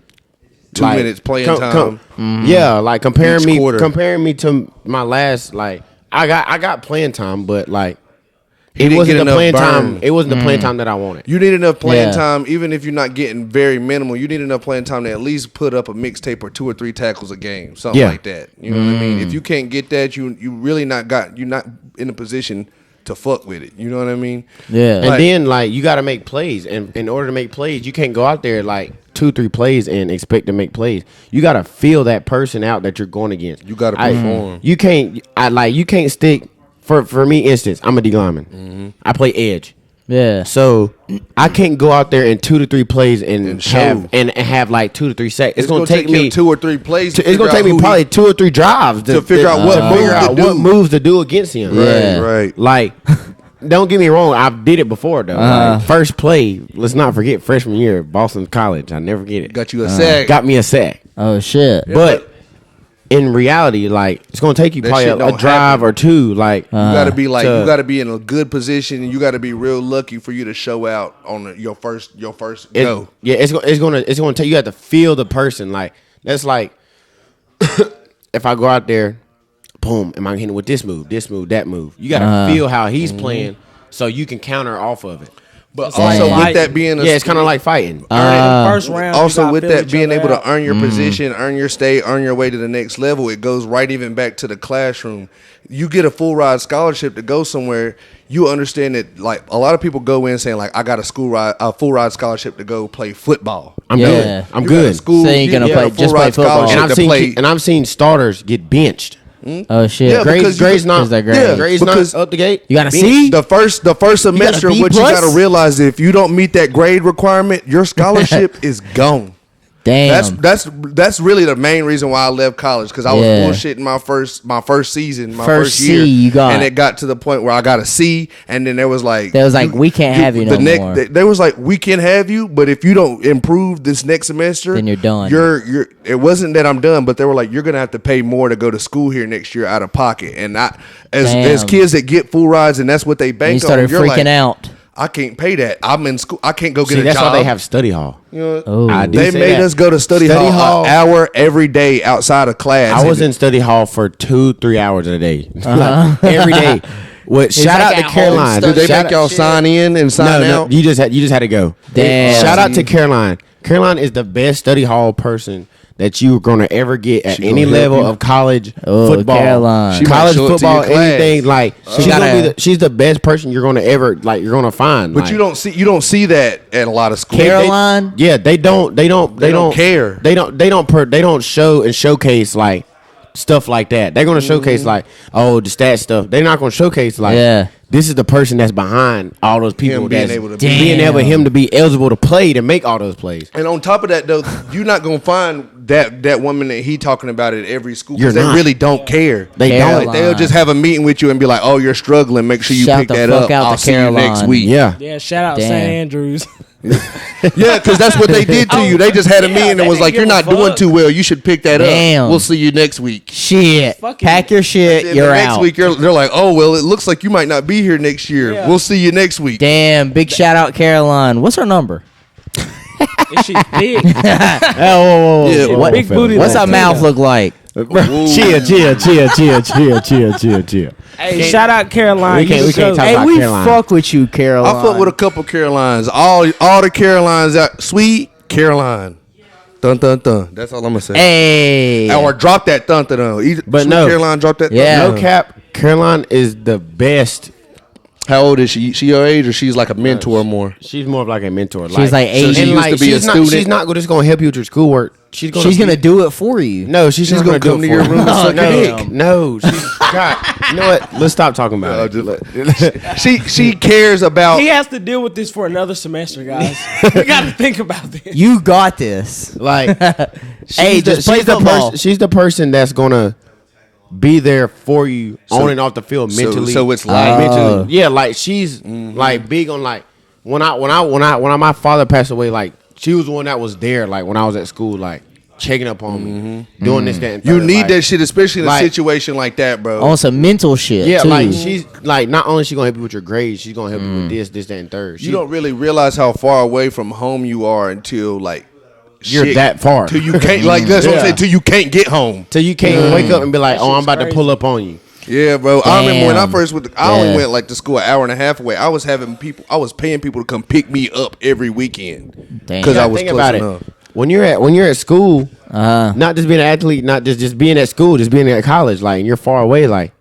2 minutes playing time. Yeah, like comparing me to my last, like I got playing time, but like it wasn't the playing time. It wasn't the playing time that I wanted. You need enough playing time, even if you're not getting very minimal. You need enough playing time to at least put up a mixtape or 2 or 3 tackles a game, something like that. You know what I mean? If you can't get that, you really you're not in a position to fuck with it. You know what I mean? Yeah. And then like you got to make plays, and in order to make plays, you can't go out there like 2-3 plays and expect to make plays. You got to feel that person out that you're going against. You got to perform. You can't stick. For me, instance, I'm a D lineman. I play edge. Yeah. So I can't go out there in 2 to 3 plays and have like 2 to 3 sacks. It's gonna take me 2 or 3 plays. It's gonna take me probably 2 or 3 drives to figure out what moves to do against him. Right. Like, don't get me wrong, I did it before though. Like, first play, let's not forget freshman year, Boston College. I never forget it. Got you a sack. Got me a sack. Oh shit. But in reality, like it's gonna take you probably a drive or two. Like you gotta be like you gotta be in a good position, and you gotta be real lucky for you to show out on your first go. Yeah, it's gonna take you have to feel the person. Like that's like if I go out there, boom, am I hitting with this move, that move? You gotta feel how he's playing, so you can counter off of it. But also with that being it's kind of like fighting. First round. Also with that being able to earn your position, earn your stay, earn your way to the next level, it goes right even back to the classroom. You get a full ride scholarship to go somewhere. You understand that like a lot of people go in saying like I got a full ride scholarship to go play football. I'm good. I'm good. So you gonna play football. And I've seen starters get benched. Oh shit! Yeah, Grades not up the gate. You gotta see the first semester. What you gotta realize is if you don't meet that grade requirement, your scholarship is gone. Damn. That's really the main reason why I left college, because I was bullshitting my first season, first year, and it got to the point where I got a C, and then there was like we can't have you no more. There was like we can have you, but if you don't improve this next semester, then you're done. It wasn't that I'm done, but they were like you're gonna have to pay more to go to school here next year out of pocket, and as kids that get full rides and that's what they bank on, you started freaking out. I can't pay that. I'm in school. I can't go get a that's job. Why they have study hall. You know, they made us go to study hall an hour every day outside of class. I was in study hall for 2-3 hours a day, like, every day. Shout out to Caroline. Did they make y'all sign in and sign out? You just had to go. Damn. Shout out to Caroline. Caroline is the best study hall person that you're gonna ever get at any level of college football, college football, anything. Like she's the best person you're gonna ever you're gonna find. But you don't see that at a lot of schools. Caroline, they don't care. They don't show and showcase like stuff like that. They're gonna showcase like the stat stuff. They're not gonna showcase like this is the person that's behind all those people being able to be eligible to play to make all those plays. And on top of that though, you're not gonna find that woman that he talking about at every school, because they really don't care. They don't. They'll just have a meeting with you and be like, "Oh, you're struggling. Make sure you pick that up. I'll see you next week." Yeah. Shout out St. Andrews. Yeah, because that's what they did to you. They just had a meeting and was like, "You're not doing too well. You should pick that up. We'll see you next week." Shit, pack your shit. You're out. Next week, they're like, "Oh well, it looks like you might not be here next year. We'll see you next week." Damn, big shout out Caroline. What's her number? Is she big? Big booty. What's her mouth look like? Chill. Hey, shout out Caroline. We can't talk about we Caroline. Fuck with you, Caroline. I fuck with a couple Carolines. All the Carolines out. Sweet Caroline. Dun dun dun. That's all I'm gonna say. Hey. Or drop that dun dun dun. But no, Caroline, drop that. Yeah. No cap. Caroline is the best. How old is she? She your age, or she's like a mentor more? She's more of like a mentor. She's like 80. So she used to be a student. She's not just gonna help you with your schoolwork. She's gonna do it for you. No, she's gonna come to your room and suck your dick. No, she's God. You know what? Let's stop talking about it. She cares about. He has to deal with this for another semester, guys. We got to think about this. You got this. Like, hey, just play football. She's the person that's gonna be there for you on and off the field mentally. So it's like mentally, yeah. Like she's like big on like when my father passed away. Like she was the one that was there. Like when I was at school, like checking up on me, doing this, that. And you third. need that shit, especially in a situation like that, bro. On some mental shit. Yeah, too. like she's like not only she gonna help you with your grades, she's gonna help you with this, that, and third. You don't really realize how far away from home you are until like. You're that far. Till you can't, like, that's what I'm saying, till you can't get home. Till you can't wake up and be like, oh, I'm about to pull up on you. Yeah, bro. Damn. I remember when I first went, I only went like to school an hour and a half away. I was paying people to come pick me up every weekend. Because I was close enough. When you're at school, not just being an athlete, not just being at school, just being at college, like, and you're far away, like,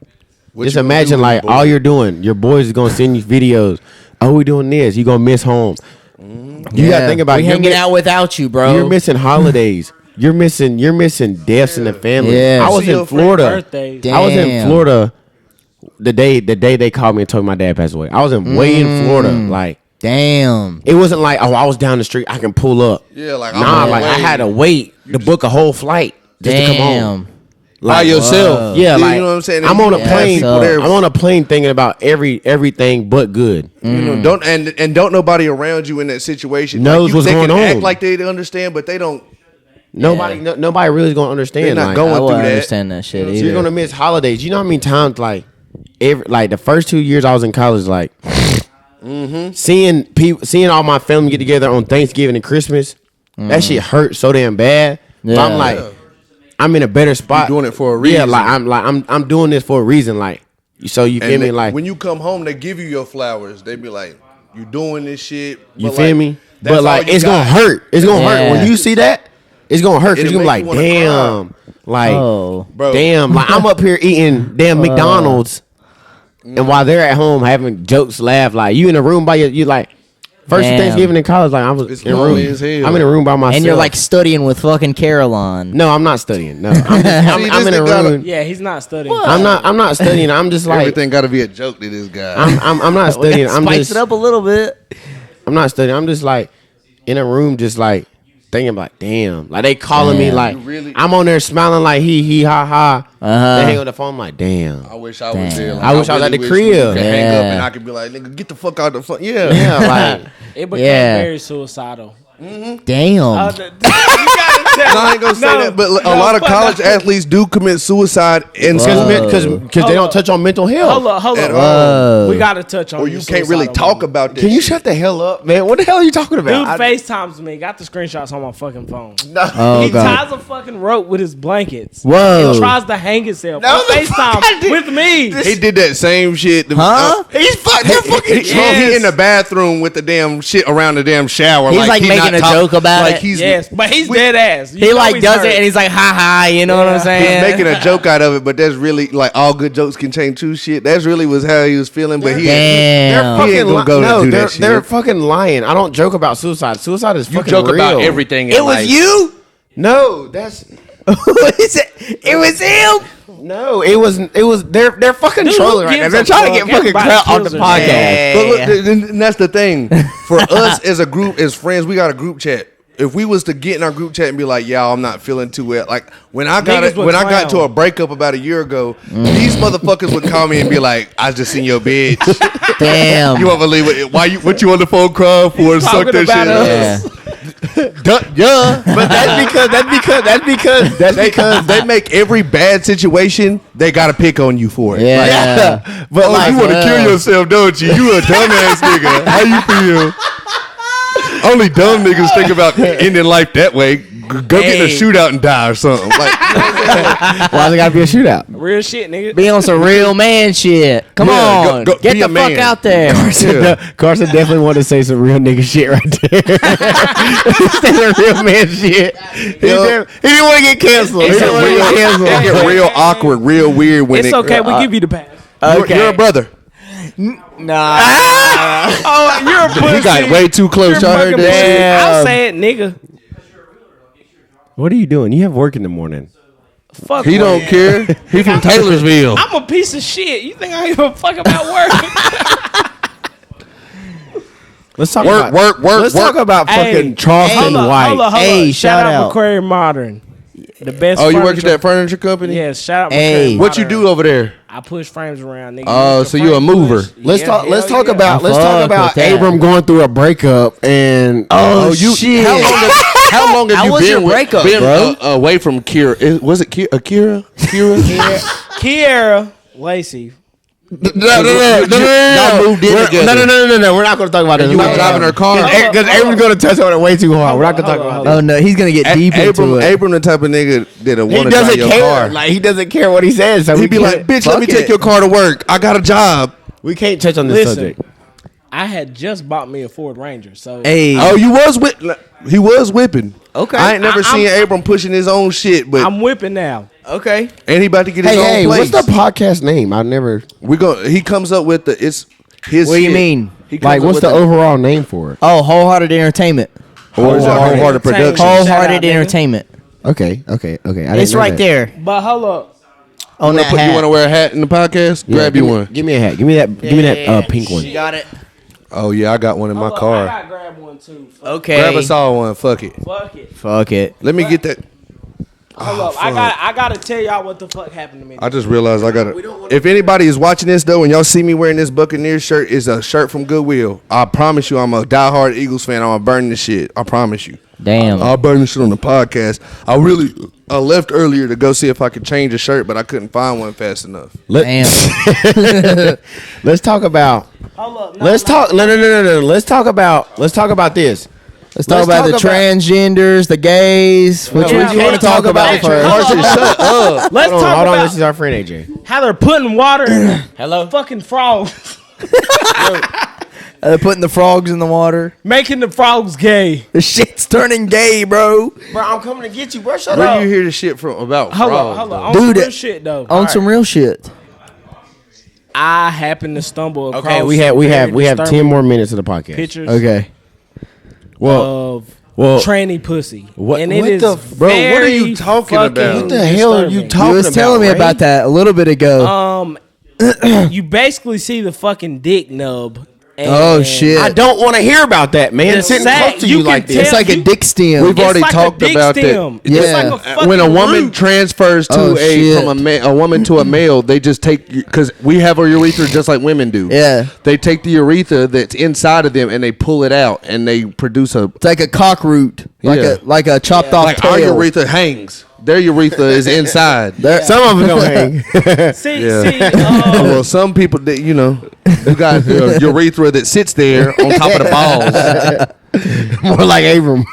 just imagine, like, all you're doing, your boys is going to send you videos. Oh, we doing this. You going to miss home. You gotta think about it. Hanging out without you, bro. You're missing holidays. You're missing deaths in the family. Yeah. I was in Florida. Damn. I was in Florida the day they called me and told me my dad passed away. I was way in Florida. Like, damn. It wasn't like, oh, I was down the street, I can pull up. Yeah, like I had to wait to book a whole flight just to come home. By yourself. Yeah, like, you know what I'm saying? I'm on a plane. I'm on a plane thinking about everything but good. You know, don't nobody around you in that situation knows what's going on. Act like they understand, but they don't. nobody really is gonna understand. They're not like, going I through wouldn't that. understand that shit so either. you're gonna miss holidays. You know how many times like the first 2 years I was in college, like seeing all my family get together on Thanksgiving and Christmas, that shit hurt so damn bad. But I'm like, I'm in a better spot. You're doing it for a reason. Yeah, I'm doing this for a reason. Like, so you feel me? Like when you come home, they give you your flowers. They be like, you doing this shit. You feel me? That's But like, all you it's got. gonna hurt. It's gonna hurt when you see that. It's gonna hurt because It'll you're gonna be make you like, wanna damn, like, bro. damn, like I'm up here eating damn McDonald's, and while they're at home having jokes, laugh, like you in a room by you like. First Damn. Thanksgiving in college, like I was It's in a lonely room. as hell. I'm in a room by myself, And you're like studying with fucking Caroline. no, I'm not studying. No, I'm in a room. Yeah, he's not studying. I'm not studying. I'm just like Everything got to be a joke to this guy. I'm not studying. I'm Spice just it up a little bit. I'm not studying. I'm just like in a room, just like thinking like, damn, like they calling me like I'm on there smiling like he ha ha. They hang on the phone, I'm like, damn. I wish I was there. Like, I wish I was at the wish crib. we could hang up Yeah. and I could be like, nigga, get the fuck out the fuck. Yeah. Yeah, like It became Yeah. very suicidal. Damn. You gotta tell No, I ain't gonna say that, but a lot of college athletes do commit suicide and because they don't touch on mental health. Hold At up. Whoa. We gotta touch on. or you can't really talk about this. Can you shit. shut the hell up, man? What the hell are you talking Dude about? FaceTimes me. Got the screenshots on my fucking phone. Oh, He God. ties a fucking rope with his blankets. Whoa. And tries to hang himself No, on the fuck I FaceTime did- with me. He did that same shit. Huh? He's fucking He in the bathroom with the damn shit around the damn shower. He's like he making not a joke about like it. He's, Yes, but he's dead ass. You He know like he's does hurt. it and he's like, ha ha, you know what I'm he's saying? making a joke out of it, but that's really like all good jokes can change true shit. That's really was how he was feeling, but he Damn. He ain't gonna go to do that shit. They're fucking lying. I don't joke about suicide. Suicide is you fucking joke real. about everything. It was you? No, that's What is it? It was him? no. It was. They're fucking Dude, trolling who right now. gives They're a trying to fuck? get fucking Everybody cut on the kills podcast. Yeah. But look, and that's the thing. For us as a group, as friends, we got a group chat. If we was to get in our group chat and be like, "Y'all, I'm not feeling too well," like when I got Niggas would when I got clown. to a breakup about a year ago, these motherfuckers would call me and be like, "I just seen your bitch. Damn. You won't believe it. What you on the phone crying for? Suck talking that about shit." Yeah. But that's because They make every bad situation they gotta pick on you for it. Yeah. Like, But like, you want to kill yourself, don't you? You a dumbass nigga. How you feel? Only dumb niggas think about ending life that way. Go get in a shootout and die or something. Like, why there gotta be a shootout? Real shit, nigga. Be on some real man shit. Come Yeah, on. go Get be the a fuck man. out there. Carson definitely wanted to say some real nigga shit right there. Instead of real man shit. He didn't want to get canceled. He it didn't want to get canceled. get real awkward, real weird when It's okay. We give you the pass. You're a brother. Nah. Oh, you're a pussy. He got way too close. You're Y'all heard fucking that pussy. shit? I'll say it, nigga. What are you doing? You have work in the morning. Fuck. He work. don't care. He from Taylorsville. I'm a piece of shit. You think I give a fuck about work? Let's talk Work, about Let's talk about fucking Hey, Charleston hold up, White. hold up. Hey, shout shout out out. McQuarrie Modern. The best. Oh, you work at furniture- that furniture company? Yes, shout out. Hey. McQuarrie What you Modern. do over there? I push frames around, nigga. Oh, Make so your you a frame mover. push. Let's Yeah, talk. Let's hell talk yeah. about. Let's Fuck talk about with that. Abram going through a breakup and Shit. How long have How you was been your with- breakup, been, bro? away from Kira? Was it Kira? Kiera Lacey. No. Y'all moved in together. No. We're not going to talk about this. You were driving her car. Because Abram's going to touch on it way too hard. We're not going to talk Hold on, about hold this. Oh no, he's gonna get deep into it. Abram the type of nigga that He want to drive doesn't your care. car. Like he doesn't care what he says. So He'd be like, "Bitch, let me Fuck take it. your car to work. I got a job." we can't touch on this Listen. subject. I had just bought me a Ford Ranger, so Hey. Oh, you was he was whipping. Okay. I ain't never seen Abram pushing his own shit, but I'm whipping now. Okay. and he about to get his own Hey, place. what's the podcast name? I never. He comes up with it's his. What do you shit. mean? He comes Like, up what's with the overall name for it? Oh, Wholehearted Entertainment. or is it Wholehearted Wholehearted Production? Shout out, Wholehearted nigga. Entertainment. Okay. I didn't It's know right that. there But hold up. on that You hat. want to wear a hat in the podcast? Yeah, Grab give you me- one. Give me a hat. Give me that pink one. You got it. Oh yeah, I got one in my Hold up, car. I gotta grab one too. Okay. Grab us all one. Fuck it. Fuck it. Fuck it. Let me get that. Hold up. I gotta tell y'all what the fuck happened to me. I just realized I gotta. If anybody is watching this though, and y'all see me wearing this Buccaneer shirt, it's a shirt from Goodwill. I promise you, I'm a diehard Eagles fan. I'm gonna burn this shit. I promise you. Damn. I'll burn this shit on the podcast. I left earlier to go see if I could change a shirt, but I couldn't find one fast enough. Damn. Let's talk about. Let's talk about this. Let's talk about the transgenders, the gays. Which one do you want to talk about first? Shut up. Let's talk Hold on, about this is our friend AJ. how they're putting water in Hello? fucking frogs, They're putting the frogs in the water. making the frogs gay. The shit's turning gay, bro. Bro, I'm coming to get you, bro. Shut Where up. you hear the shit from about Hold frogs? on. though? On Dude, some real shit though. On some real shit. I happened to stumble across. Okay, we have 10 more minutes of the podcast. pictures Okay. Well, of tranny pussy, and it what is the- bro, what are very you talking fucking about? What the hell are you disturbing. talking You was telling me Ray? about that a little bit ago. You basically see the fucking dick nub. And Oh, shit. I don't want to hear about that, man. The Sitting sack, close to you you can like this. tell- It's like a dick stem. We've already like a talked dick about stem. that. It's Yeah. like a fucking When a woman root. transfers to Oh, shit. from a woman to a male, they just take, because we have a urethra just like women do. Yeah. They take the urethra that's inside of them and they pull it out and they produce a It's like a cock root. Yeah. Like a chopped off like our tail. urethra hangs. Their urethra is inside. Some of them don't hang. See, Well, some people, you got a urethra that sits there on top of the balls. More like Abram.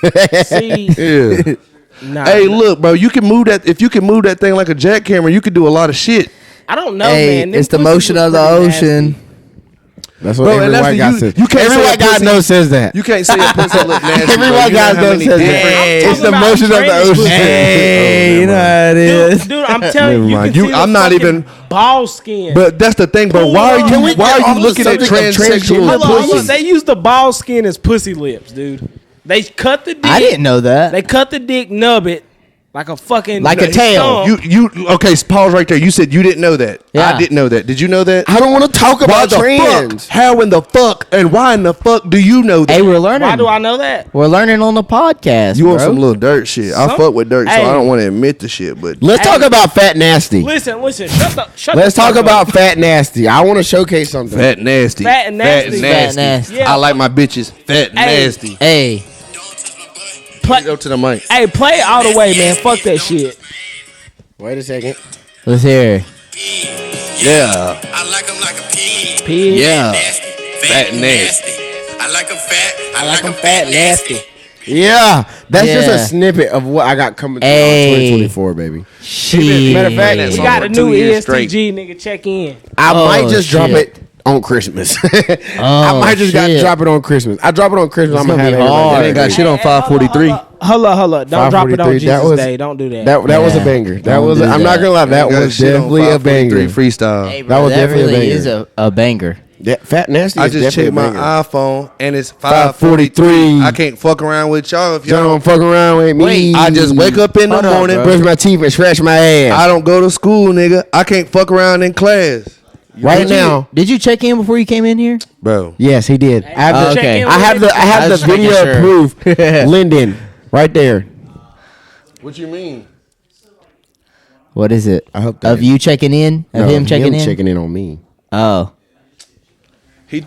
see, Yeah. nah, Hey, look, bro. You can move that. If you can move that thing like a jackhammer, you can do a lot of shit. I don't know, Hey, man. Them it's the pussies motion look of the pretty ocean. nasty. That's what Bro, every and that's white the- guy you- says. you can't Every say a white guy pussy- knows says that. You can't say a pussy look nasty. Every bro. white You know guy how knows many says different- that. I'm It's talking the about motion of the tranny ocean. pussy. Hey, you know how it is. Dude, I'm telling you, Never mind. you You- can see I'm the not fucking even- ball skin. But that's the thing, bro. Pull Why up. are Can we you? Why get are on you the looking at subject of transsexual transgender Hold on, pussy? they use the ball skin as pussy lips, dude. They cut the dick. I didn't know that. They cut the dick nub it like a fucking Like a tail. thumb. You okay? Pause right there. You said you didn't know that. Yeah. I didn't know that. Did you know that? I don't want to talk Why about the trans. fuck? How in the fuck? And why in the fuck do you know that? Hey, we're learning. Why do I know that? We're learning on the podcast. You on bro. some little dirt shit. I Some- fuck with dirt, Hey. so I don't want to admit the shit. But Let's talk about fat nasty. Listen. Let's talk about fat nasty. I want to showcase something. fat nasty, Fat and nasty. Fat nasty. Yeah. I like my bitches fat and Hey. nasty. Hey, Go to the mic. Hey, play it all the way, man. Fuck that shit. Wait a second. let's hear. Yeah, I like them like a pig. Pig. yeah. Fat and nasty. I like them fat. I like them Fat nasty. Yeah, that's just Yeah. a snippet of what I got coming Hey. on 2024, baby. Shit. Matter of fact, That's We on got for a 2 new years straight. ESTG nigga. Check in. I Oh, might just drop shit. it on Christmas. Oh, I might just got to shit. drop it on Christmas. I drop it on Christmas. I'm gonna gonna have be everybody. hard. They ain't got shit on 543. Hold up. Don't drop it on 543, Jesus that was- Day. Don't do that. That was a Yeah. banger. That Don't was. do I'm not that. gonna lie. That Ain't got was shit on definitely a 543 banger. freestyle. Hey, bro, That was definitely a really banger. is a banger. Yeah, fat nasty. I is just definitely checked my a banger. iPhone and it's 543. 543. I can't fuck around with y'all if Y'all y'all don't fuck around with me. Wait, I just wake up in the Hold on, morning. bro. brush my teeth and scratch my ass. I don't go to school, nigga. I can't fuck around in class, Right now, Did you check in before you came in here? bro. yes, he did. I have the, check okay. in I with have him. the I I have was the just making video sure. proof. Lyndon, right there. What you mean? What is it? I hope that Of is- you checking in? Of him checking in? checking in on me. Oh. I had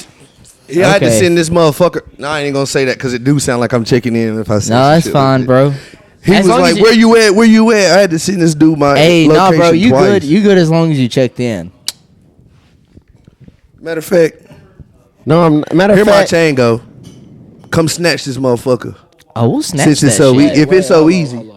to Okay. send this motherfucker. No, I ain't gonna say that because it do sound like I'm checking in if I say No, some that's shit fine, like that. bro. He As was long like, as you- "Where you at? Where you at?" I had to send this dude my Hey, location nah, bro, you twice. good. You good as long as you checked in. Matter of fact, No, I'm matter here of my fact. chain go. Come snatch this motherfucker. Oh, we'll snatch Since that it's so shit. if it's so easy.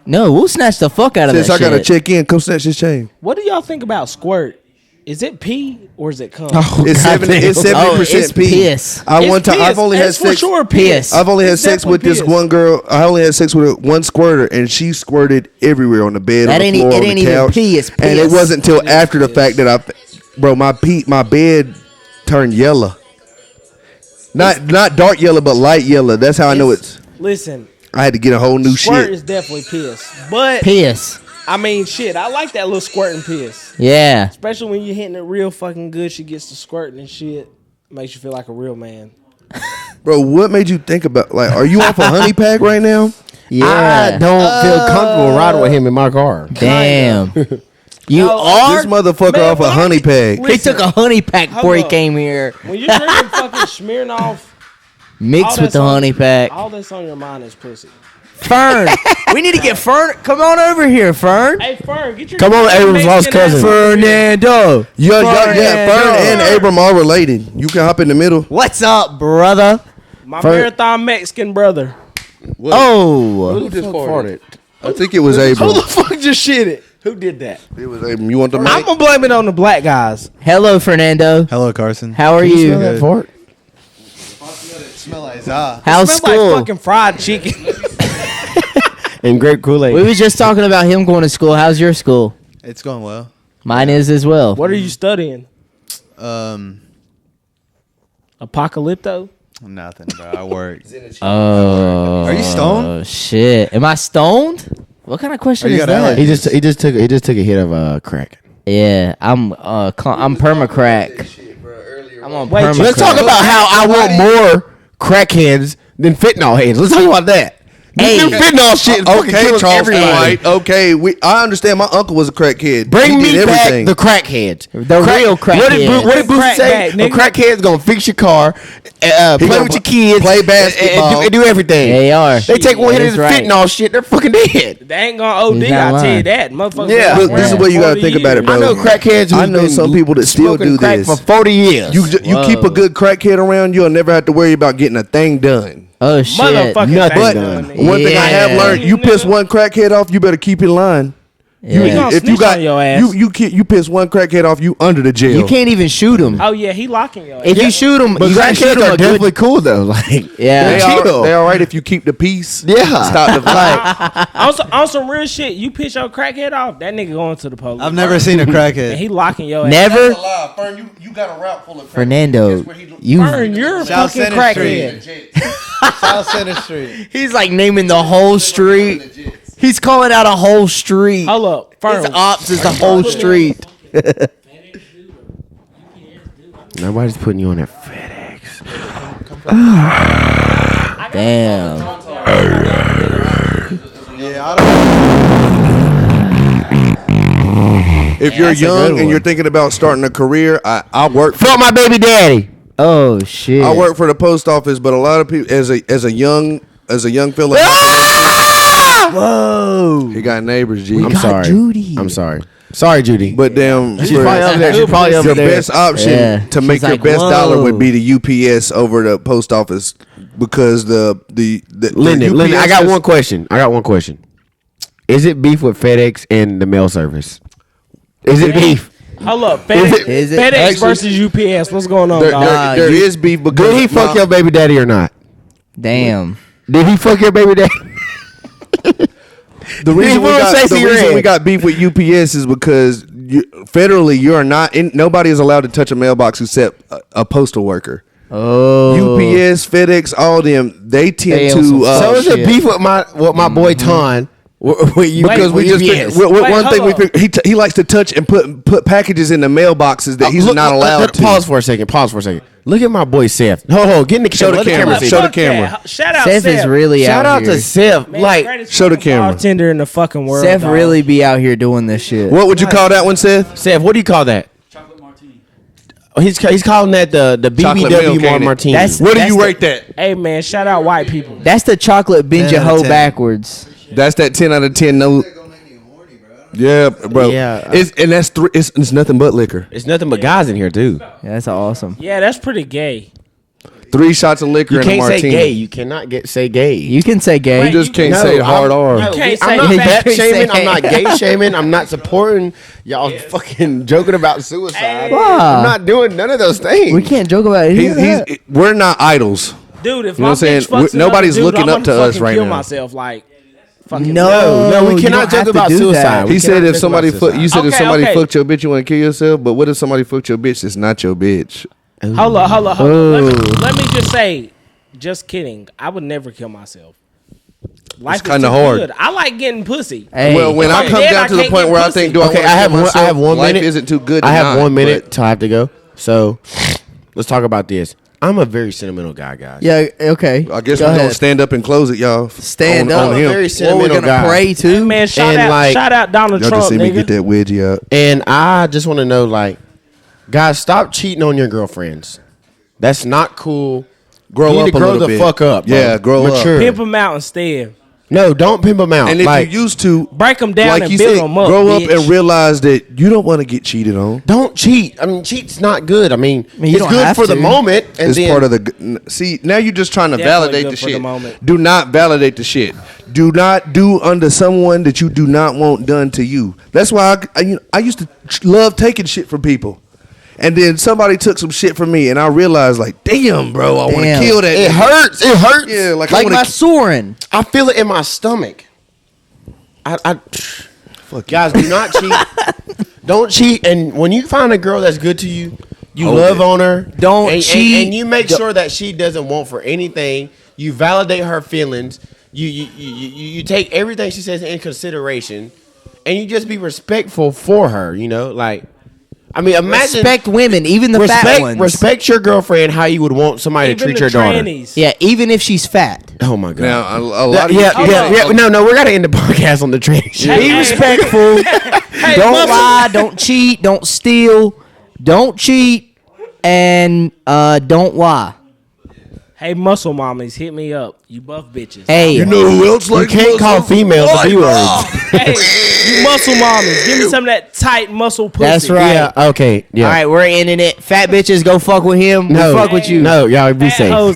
No, we'll snatch the fuck out of Since that I gotta shit. check in, come snatch this chain. What do y'all think about squirt? Is it pee or is it cum? It's goddamn. 70% it's pee. piss. I one time It's I've only had it's for sex. sure Piss. piss. I've only had It's sex with definitely this piss. one girl. I only had sex with one squirter, and she squirted everywhere on the bed, That on the ain't- floor, it on ain't the even couch. pee, it's And it piss. wasn't until after the fact that bro, my bed turned yellow. Not dark yellow, but light yellow. That's how I know it's. Listen, I had to get a whole new squirt shit. is definitely piss. But Piss. I mean, shit, I like that little squirting piss. Yeah. Especially when you're hitting it real fucking good. She gets to squirting and shit. Makes you feel like a real man. Bro, what made you think about are you off a honey pack right now? Yeah. I don't feel comfortable riding with him in my car. Damn. You No, are? This motherfucker Man, off a when I honey get- pack. He took a honey pack before he up. came here. When you're drinking fucking Smirnoff mixed with the honey pack. All that's on your mind is pussy. Fern, we need to get Fern. Come on over here, Fern. Hey, Fern, get your. Come on, Abram's lost cousin. Fernando. Yeah, Fern and Abram are related. You can hop in the middle. What's up, brother? My marathon Mexican brother. What? Oh, Who just farted? I think it was Abram. Who the fuck just shit it? Who did that? It was Abram. You want the I'm mic? gonna blame it on the black guys. hello, Fernando. Hello, Carson. How are you? Smell that fart? Smell like za. How's Smells school? like fucking fried chicken. And grape Kool-Aid. We was just talking about him going to school. How's your school? It's going well. Mine is as well. What are you studying? Apocalypto? Nothing, bro. I work. Oh, Are you stoned? Oh shit! Am I stoned? What kind of question Or you is got that? allergies? He just took a hit of crack. Yeah, I'm perma crack. I'm on perma. Let's talk about how I want more crackheads than fentanyl heads. Let's talk about that. Hey. Them fentanyl shit is fucking Okay, killing Charles everybody. White. Okay, I understand. My uncle was a crackhead. Bring He me did back everything. the crackheads. The real crackheads. What did Boosie Crack say? back, nigga. A crackhead's gonna fix your car, play gonna with your kids, play basketball. and do everything. They are. They take one hit That of is the right. fentanyl shit, they're fucking dead. They ain't gonna OD. He's not I tell you lying. that, motherfucker. Yeah. Look, this is what you gotta think about it, bro. I know crackheads who I know some people that still do crack this. for 40 years. You keep a good crackhead around, you'll never have to worry about getting a thing done. Oh shit! Motherfucking Nothing But done. one thing I have Yeah. learned, you piss one crackhead off, you better keep in line. Yeah. He gonna If you snitch got on your ass. you piss one crackhead off, you under the jail. You can't even shoot him. Oh yeah, he locking your ass. If you shoot him, But you gotta shoot crackheads him are a good. definitely cool though. Like, Yeah. chill. They all right if you keep the peace. Yeah. Stop the fight. on some real shit, you piss your crackhead off, that nigga going to the police. I've never seen a And crackhead. he locking your ass. Never, lie. Fern, you got a route full of Fernando. You. Burn, you're a South fucking Center crackhead. South Center Street. He's like naming the whole street. He's calling out a whole street. Hold up, His Fern. ops is the whole street. Nobody's putting you on that FedEx. Damn. Yeah, I If you're that's a good young and one. you're thinking about starting a career, I work Fuck my baby daddy. Oh shit. I work for the post office, but a lot of people as a young fella, Whoa. he got neighbors. G. I'm got sorry. Judy. I'm sorry. Sorry, Judy. But damn, She's probably over there. She's probably over your there. best option Yeah. to make She's your like, best dollar whoa. would be the UPS over the post office because the Lyndon, UPS I got is- one question. Is it beef with FedEx and the mail service? Is it beef? Hold up, Is FedEx, it- FedEx Actually- versus UPS. What's going on, There, dog? there is beef because Did he fuck your baby daddy or not? Damn. Did he fuck your baby daddy? The reason we People got say the reason cigarette. we got beef with UPS is because federally you are not nobody is allowed to touch a mailbox except a postal worker. Oh. UPS, FedEx, all them they tend They to. on some So is shit. it beef with my boy Ton? Because we just UPS? one thing hold we he likes to touch and put packages in the mailboxes that he's not allowed to. Pause for a second. Look at my boy Seth. Hold, get in the Show the let camera. see. Show the Fuck camera. that. Shout out Seth is really Shout out out here. to Seth. Man, Like, greatest show the fucking camera. bartender in the fucking world. Seth dog. really be out here doing this shit. What would you call that one, Seth? Seth, what do you call that? Chocolate martini. Oh, he's calling that the Chocolate BBW milk, ain't it? Martini. That's- What do That's you the- rate that? Hey man, shout out white people. That's the chocolate 10 out Benjaho of 10. backwards. That's that 10 out of 10. No. Yeah, bro. Yeah. And that's it's nothing but liquor. It's nothing but guys in here too. Yeah, that's awesome. Yeah, that's pretty gay. 3 shots of liquor You and a can't martini. say gay. You cannot say gay. You can say gay. You just can't say hard R. You can't I'm say not fat. fat shaming. Say- I'm not gay shaming. I'm not supporting y'all fucking joking about suicide. Wow. I'm not doing none of those things. We can't joke about it. We're not idols. Dude, if You know my what I'm saying? bitch fucks Nobody's another dude, looking I'm up to gonna us fucking right kill now. myself, like, fucking No, we you cannot don't have joke to about do suicide. that. We He said cannot if joke somebody about fuck, you said if Okay, somebody okay. fucked your bitch, you want to kill yourself. But what if somebody fucked your bitch? It's not your bitch. Hold up. Let me just say, just kidding. I would never kill myself. Life is kinda too hard. good. I like getting pussy. Hey, Well, when If I I'm come dead, down I to the can't point get where I pussy. think, do I Okay, want to I have kill one. I myself? have 1 Life minute. isn't too good. I to have not, 1 minute but- till I have to go. So let's talk about this. I'm a very sentimental guy, guys. yeah, okay. I guess Go we're ahead. gonna stand up and close it, y'all. Stand on, up. on him. Very Well, we're sentimental gonna guy. pray too. Man, shout And, like, out Donald Y'all Trump, just see me nigga. get that wedgie out. And I just want to know, like, guys, stop cheating on your girlfriends. That's not cool. grow up a little bit. Fuck up. Bro. Yeah, grow Mature. up. Pimp them out instead. No, don't pimp them out. And if you used to break them down and you build said, them up, grow bitch. up and realize that you don't want to get cheated on. Don't cheat. I mean, cheat's not good. I mean you it's don't good have for the to. moment. And It's then, part of the. See, now you're just trying to Definitely validate good the for the shit. moment. Do not validate the shit. Do not do unto someone that you do not want done to you. That's why I used to love taking shit from people. And then somebody took some shit from me, and I realized, like, damn, bro, I want to kill that. It hurts. It hurts. Yeah, like my Soren. I feel it in my stomach. Fuck guys, do not cheat. Don't cheat. And when you find a girl that's good to you, you love on her. Don't cheat. And you make sure that she doesn't want for anything. You validate her feelings. You take everything she says in consideration, and you just be respectful for her. You know, like. I mean, imagine respect women, even the fat ones. Respect your girlfriend how you would want somebody Even to treat the your daughter. trannies. Yeah, even if she's fat. Oh my god! Now a lot of yeah. No, we gotta end the podcast on the train. Be respectful. Don't lie. Don't cheat. Don't steal. Don't cheat. And don't lie. Hey, muscle mommies, hit me up. You buff bitches. Hey, You know who else You like can't call females the B words. Hey, you muscle mommies, give me some of that tight muscle pussy. That's right. Yeah. Okay. Yeah. all right, we're ending it. Fat bitches, go fuck with him. No. We'll fuck with you. No, y'all be Fat safe. hoes